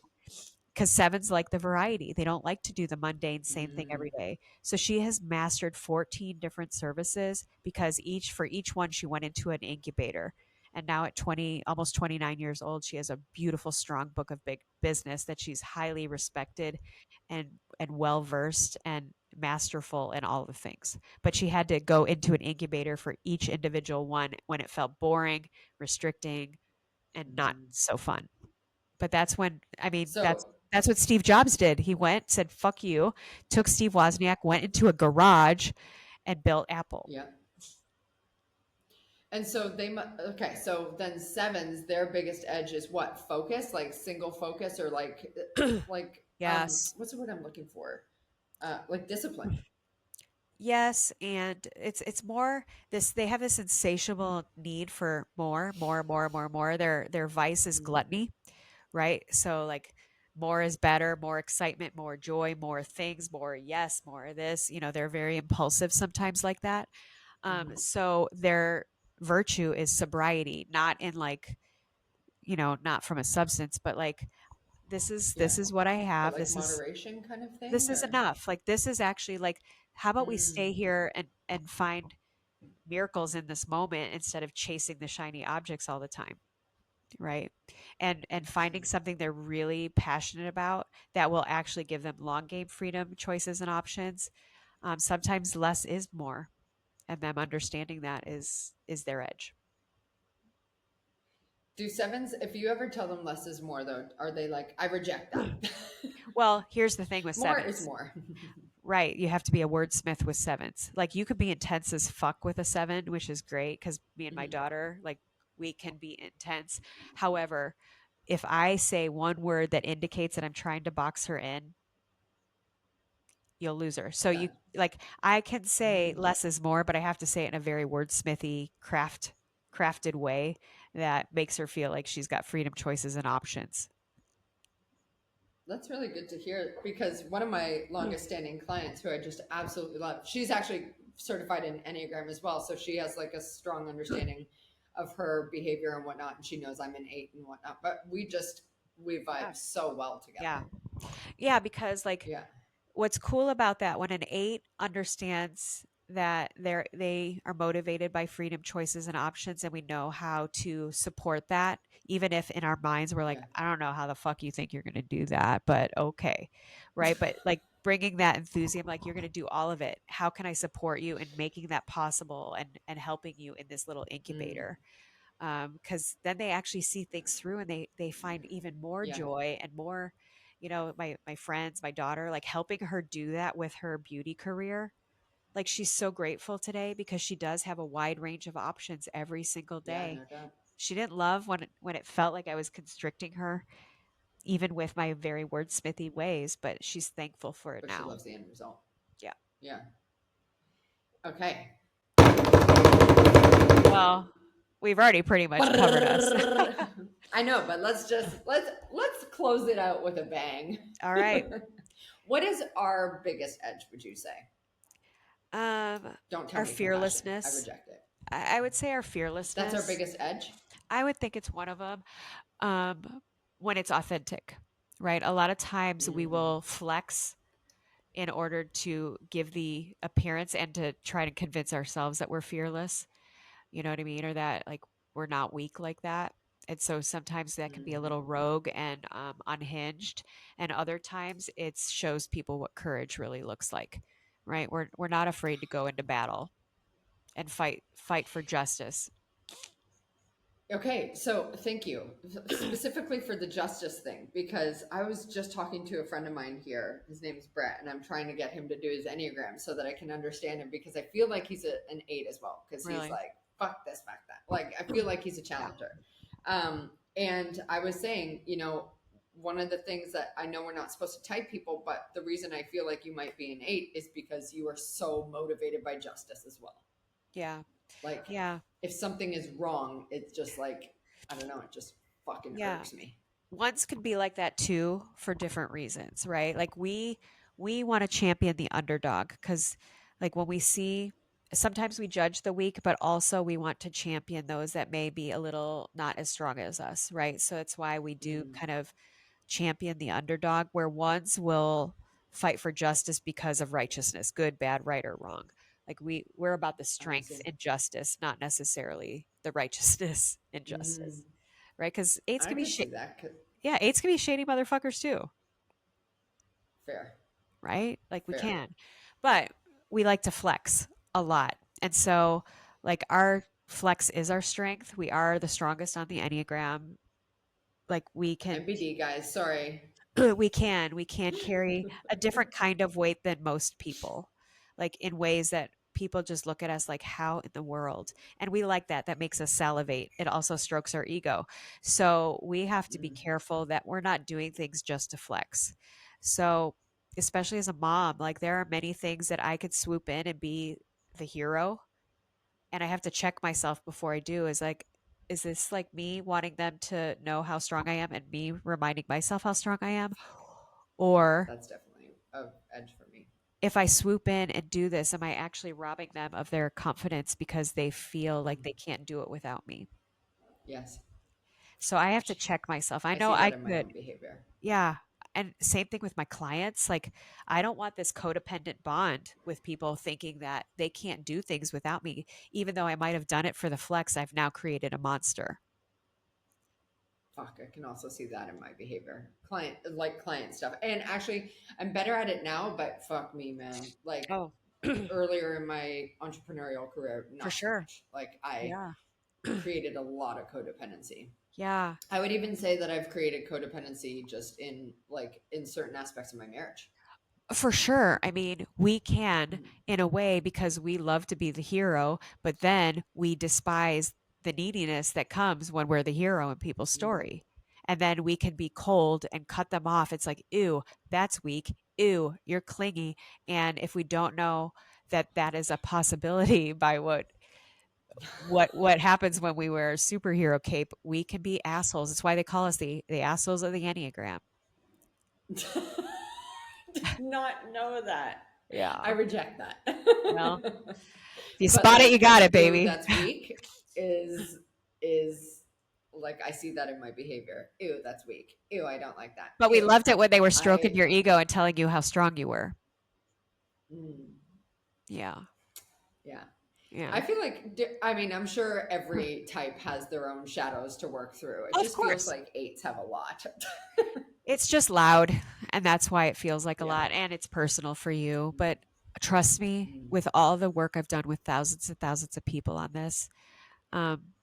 because 7s like the variety. They don't like to do the mundane same thing Mm. every day. So she has mastered 14 different services because each one she went into an incubator. And now at 20, almost 29 years old, she has a beautiful, strong book of big business that she's highly respected and well versed and masterful in all the things. But she had to go into an incubator for each individual one when it felt boring, restricting, and not Mm. so fun. But that's when, I mean, that's So, that's what Steve Jobs did. He went, said, fuck you, took Steve Wozniak, went into a garage and built Apple. yeah. And so okay, so then 7s, their biggest edge is what? Focus, like single focus, or Yes. what's the word I'm looking for? Like discipline. Yes, and it's more this, they have this insatiable need for more, more, more, more, more. Their vice is Mm. gluttony, right? So like more is better, more excitement, more joy, more things, more yes, more of this. They're very impulsive sometimes like that. Hmm. So their virtue is sobriety, not in like, not from a substance, but like Yeah. this is what I But have. like moderation kind of This thing, is or enough. Like this is actually like, how about we mm. stay here and find miracles in this moment instead of chasing the shiny objects all the time, right? And finding Interesting. something they're really passionate about that will actually give them long game freedom, choices, and options. Sometimes less is more, and them understanding that is their edge. Do 7s, if you ever tell them less is more, though, are they like, I reject that? Well, here's the thing with More is 7s. more. Right, you have to be a wordsmith with 7s. Like you could be intense as fuck with a 7, which is great because me and my Mhm. daughter, like we can be intense. However, if I say one word that indicates that I'm trying to box her in, you'll lose her. So Okay. you like I can say less is more, but I have to say it in a very wordsmithy crafted way that makes her feel like she's got freedom, choices, and options. That's really good to hear because one of my longest standing clients who I just absolutely love, she's actually certified in Enneagram as well. So she has like a strong understanding of her behavior and whatnot. And she knows I'm an 8 and whatnot, but we Yeah. vibe so well Yeah. together. Yeah, because like Yeah. what's cool about that when an 8 understands that they are motivated by freedom, choices, and options, and we know how to support that, even if in our minds we're like, Yeah. I don't know how the fuck you think you're going to do that, but okay, right? But like bringing that enthusiasm, like you're going to do all of it. How can I support you in making that possible and helping you in this little Mm, incubator? Because then they actually see things through and they find even more yeah. joy and more, my friends, my daughter, like helping her do that with her beauty career. Like she's so grateful today because she does have a wide range of options every single Yeah. day. No doubt. She didn't love when it felt like I was constricting her, even with my very wordsmithy ways, but she's thankful for it But she now. loves the end result. Yeah. Yeah. Okay. Well, we've already pretty much covered us. I know, but let's close it out with a bang. All right. What is our biggest edge, would you say? Um, Don't tell our me compassion. I fearlessness. reject it. I would say our That's our fearlessness. biggest edge. I would think it's one of them. Um, when it's authentic, right? A lot of times we Mm, will flex in order to give the appearance and to try to convince ourselves that we're fearless. You know what I mean? Or that like we're not weak like that. And so sometimes that can be a mm. little rogue and unhinged, and other times it shows people what courage really looks like. Right? We're not afraid to go into battle and fight for justice. Okay, so thank you specifically for the justice thing because I was just talking to a friend of mine here. His name is Brett, and I'm trying to get him to do his Enneagram so that I can understand him because I feel like he's an 8 as well because he's Really? like, fuck this, fuck that. Like, I feel like he's a Yeah. challenger. And I was saying, one of the things that I know we're not supposed to type people, but the reason I feel like you might be an 8 is because you are so motivated by justice as well. Yeah. Like, Yeah. if something is wrong, it's just like, I don't know, it just fucking Yeah. irks me. Ones could be like that too for different reasons, right? Like we want to champion the underdog because like when we see sometimes we judge the weak, but also we want to champion those that may be a little not as strong as us, right? So it's why we do Mm, kind of champion the underdog where ones will fight for justice because of righteousness, good, bad, right, or wrong. Like we're about the I strength see. and justice, not necessarily the righteousness and Mm, justice, right? Because eights I can be could see that. yeah, eights can be shady motherfuckers too, Fair, right? Like we fair. can. But we like to flex a lot. And so like our flex is our strength. We are the strongest on the Enneagram. Like we can MBD guys, sorry. we can carry a different kind of weight than most people. Like in ways that people just look at us like how in the world, and we like that makes us salivate. It also strokes our ego, so we have to be Mm, careful that we're not doing things just to flex. So especially as a mom, like there are many things that I could swoop in and be the hero, and I have to check myself before I do. Is this like me wanting them to know how strong I am and me reminding myself how strong I am? Or that's definitely a edge for me. if I swoop in and do this, am I actually robbing them of their confidence because they feel like Mm, they can't do it without me? yes, So I have to check myself. I I know see I that in my could, own behavior. yeah. And same thing with my clients. Like, I don't want this codependent bond with people thinking that they can't do things without me. Even though I might have done it for the flex, I've now created a monster. Fuck, I can also see that in my behavior. Client stuff. And actually, I'm better at it now, but fuck me, man. Like, Oh, earlier in my entrepreneurial career, for not so sure. much. Like, I Yeah. created a lot of codependency. Yeah. I would even say that I've created codependency just in certain aspects of my marriage. For sure. I mean, we can Mm, in a way because we love to be the hero, but then we despise the neediness that comes when we're the hero in people's mm, story. And then we can be cold and cut them off. It's like, ew, that's weak. ew, you're clingy. And if we don't know that that is a possibility by what happens when we wear a superhero cape, we can be assholes. That's why they call us the assholes of the Enneagram. Did not know that. I Yeah. reject that. Well, if you But spot it, you like got it, ew, baby. that's weak is like I see that in my behavior. Ew, that's weak. Ew, I don't like that. But we Ew. loved it when they were stroking I your ego and telling you how strong you were. mm, Yeah. yeah. Yeah. I feel like I mean, I'm sure every type has their own shadows to work through. It Of just feels course. like eights have a lot. It's just loud, and that's why it feels like a Yeah. lot, and it's personal for you. But trust me, Mm. with all the work I've done with thousands and thousands of people on this, um,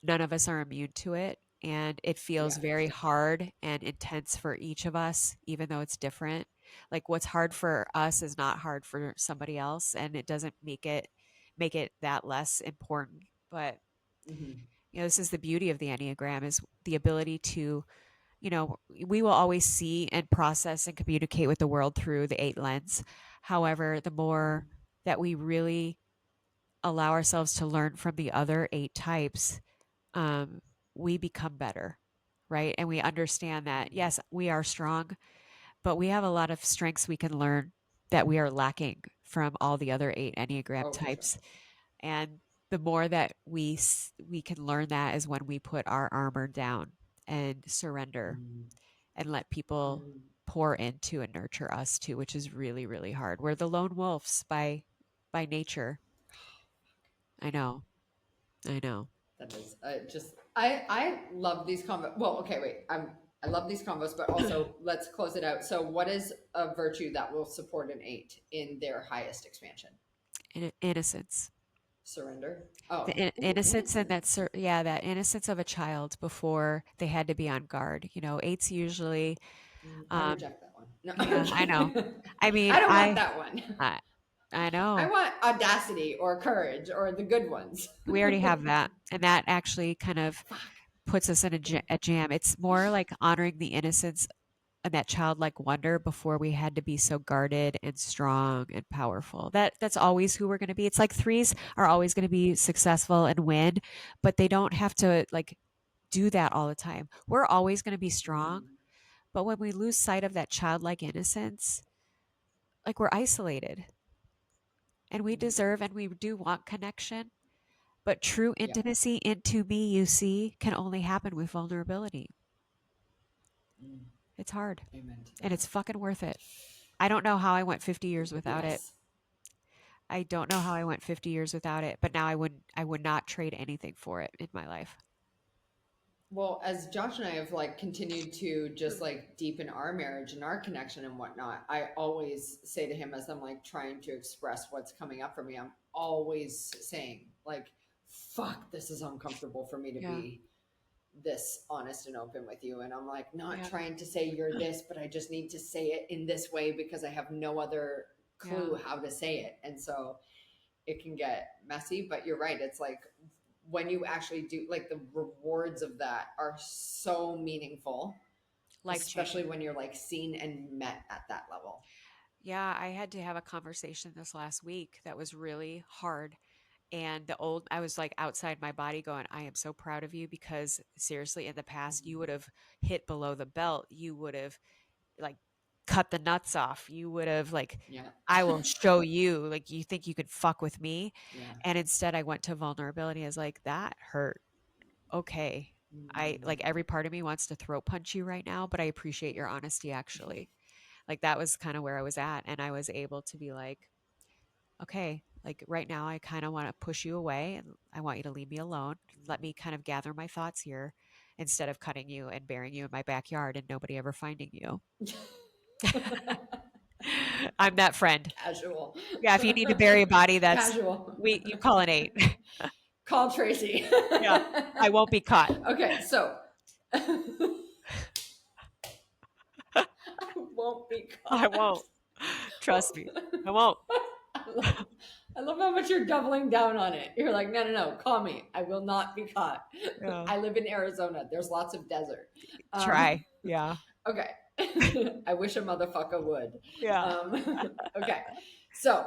none of us are immune to it. And it feels Yeah. very hard and intense for each of us, even though it's different. Like what's hard for us is not hard for somebody else, and it doesn't make it that less important. But Hmm. this is the beauty of the Enneagram is the ability to, we will always see and process and communicate with the world through the eight lens. However, the more Hmm. that we really allow ourselves to learn from the other eight types, we become better, right? And we understand that, yes, we are strong, but we have a lot of strengths we can learn that we are lacking from all the other eight Enneagram Oh, for sure. types. And the more that we can learn that is when we put our armor down and surrender Mm. and let people Mm. pour into and nurture us too, which is really, really hard. We're the lone wolves by nature. I know. I know. That is just I love these combos. Well, okay, wait. I love these combos, but also let's close it out. So, what is a virtue that will support an eight in their highest expansion? Innocence. Surrender. Oh, The ooh, innocence and innocence. yeah, that innocence of a child before they had to be on guard. Eights usually, I um, reject that one. No, I'm yeah, I know. kidding. I mean, I don't want that one. I, I I know. want audacity or courage or the good ones. We already have that. And that actually kind of Fuck. puts us in a jam. It's more like honoring the innocence and that childlike wonder before we had to be so guarded and strong and powerful. That's always who we're going to be. It's like threes are always going to be successful and win, but they don't have to like do that all the time. We're always going to be strong, Mm, but when we lose sight of that childlike innocence, like we're isolated. And we mm, deserve and we do want connection, but true yep. intimacy into me, you see, can only happen with vulnerability. Mm, It's hard amen to and that. it's fucking worth it. I don't know how I went 50 years without it. Yes. I don't know how I went 50 years without it, but now I would not trade anything for it in my life. Well, as Josh and I have like continued to just like deepen our marriage and our connection and whatnot, I always say to him as I'm like trying to express what's coming up for me, I'm always saying like, fuck, this is uncomfortable for me to Yeah. be this honest and open with you. And I'm like, not Yeah. trying to say you're this, but I just need to say it in this way because I have no other Yeah. clue how to say it. And so it can get messy, but you're right. It's like when you actually do, like the rewards of that are so meaningful, Life especially changing. when you're like seen and met at that level. Yeah, I had to have a conversation this last week that was really hard. And I was like outside my body going, I am so proud of you because seriously, in the past, you would Mm-hmm. have hit below the belt. You would have like cut the nuts off. You would have like, Yeah. I will show you, like, you think you could fuck with me. Yeah. And instead, I went to vulnerability. I was like, that hurt. Okay. I Mm-hmm. like every part of me wants to throat punch you right now, but I appreciate your honesty actually. Like that was kind of where I was at. And I was able to be like, okay, like right now, I kind of want to push you away and I want you to leave me alone. Let me kind of gather my thoughts here instead of cutting you and burying you in my backyard and nobody ever finding you. I'm that friend. Casual. Yeah, if you need to bury a body, Casual. you call an eight. Call Tracy. Yeah, I won't be caught. Okay, so I won't be I caught. won't. Well, Trust me, I won't. I love how much you're doubling down on it. You're like, no, no, no, call me. I will not be caught. Yeah, I live in Arizona. There's lots of desert. Um, try. Yeah. okay. I wish a motherfucker would. Yeah. Okay. So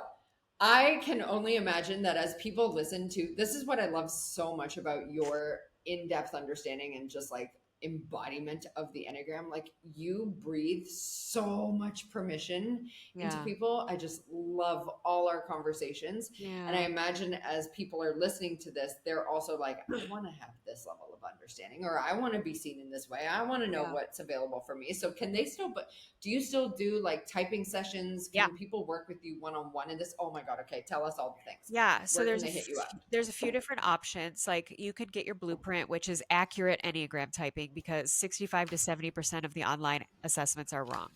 I can only imagine that as people listen to this, is what I love so much about your in-depth understanding and just like embodiment of the Enneagram. Like you breathe so much permission into Yeah. people. I just love all our conversations. And I Yeah. imagine as people are listening to this, they're also like, I want to have this level of understanding, or I want to be seen in this way. I want to know Yeah. what's available for me. So can they still, but do you still do like typing sessions? Yeah. Can people work with you one-on-one in this? Oh my God. Okay. Tell us all the things. Yeah. So Where can they hit you up? there's a few different options. Like you could get your blueprint, which is accurate Enneagram typing, because 65 to 70% of the online assessments are wrong.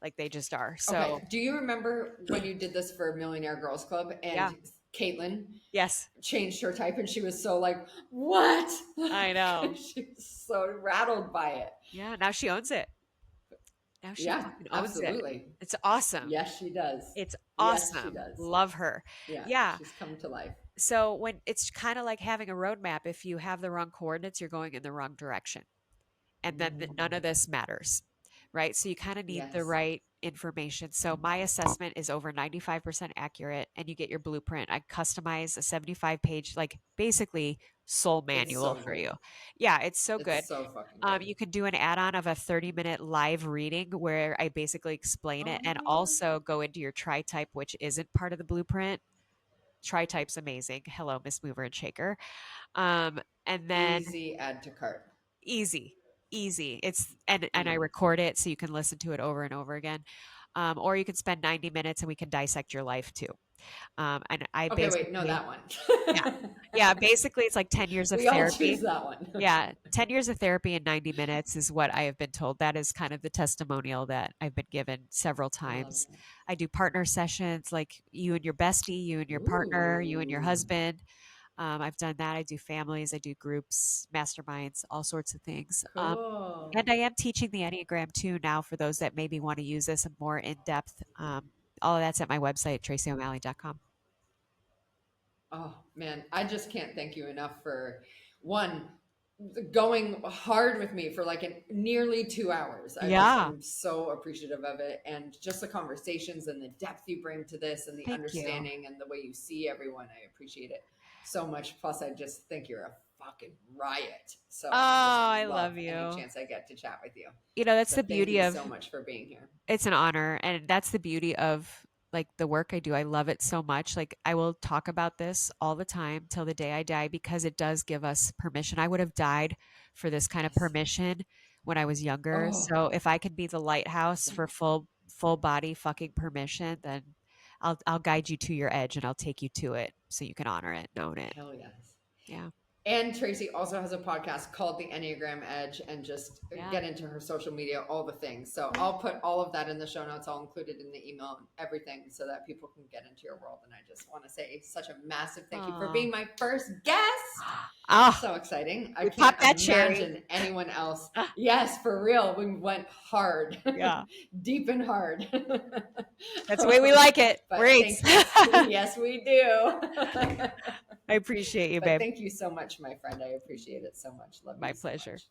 Like they just are. Okay. So Do you remember when you did this for Millionaire Girls Club yeah. and Caitlin Yes. changed her type and she was so like, what? I know. She was so rattled by it. Yeah. Now she owns it. Now she Yeah, fucking owns it. absolutely. It's awesome. Yes, she does. It's Yes, she awesome. does. Love her. Yeah, Yeah. she's come to life. So when it's kind of like having a roadmap, if you have the wrong coordinates, you're going in the wrong direction. And then none of this matters, right? So you kind of need the Yes. right information. So my assessment is over 95% accurate, and you get your blueprint. I customize a 75-page, like basically soul It's manual so for good. you. Yeah, it's so good. It's so fucking good. You can do an add-on of a 30-minute live reading where I basically explain it, Oh and my God. also go into your tri-type, which isn't part of the blueprint. Tri-type's amazing. Hello, Miss Mover and Shaker. And then Easy add to cart. easy, easy. I And I know. record it so you can listen to it over and over again. Or you can spend 90 minutes and we can dissect your life too. And I Okay, wait, no, basically, that one. yeah, yeah, basically it's like 10 years of We all choose therapy. that one. Yeah, 10 years of therapy in 90 minutes is what I have been told. That is kind of the testimonial that I've been given several I love times. that. I do partner sessions, like you and your bestie, you and your partner, you and your Ooh, husband. I've done that. I do families, I do groups, masterminds, all sorts of things. cool. And I am teaching the Enneagram too now for those that maybe want to use this more in depth. All of that's at my website, traceyo'malley.com. Oh man, I just can't thank you enough for one going hard with me for like nearly 2 hours. I just Yeah, am so appreciative of it, and just the conversations and the depth you bring to this and the thank you. understanding and the way you see everyone. I appreciate it so much. Plus, I just think you're a fucking riot. So Oh, I just I love love any you. chance I get to chat with you. That's So the thank beauty you of so much for being here. it's an honor, and that's the beauty of like the work I do. I love it so much. Like I will talk about this all the time till the day I die because it does give us permission. I would have died for this kind of Yes. permission when I was younger. Oh, So if I can be the lighthouse yeah. for full body fucking permission, then I'll guide you to your edge and I'll take you to it so you can honor it, and own it. Hell yes. Yeah. And Tracey also has a podcast called The Enneagram Edge, and just Yeah. get into her social media, all the things. So I'll put all of that in the show notes, all included in the email and everything, so that people can get into your world. And I just want to say such a massive thank you for being my first guest. Oh, So exciting. I we can't popped that cherry. imagine anyone else. Yes, for real. We went hard. Yeah. Deep and hard. That's the way we like it. But Great. thank you. Yes, we do. I appreciate you, But babe. thank you so much, my friend. I appreciate it so much. Love My you so pleasure. much.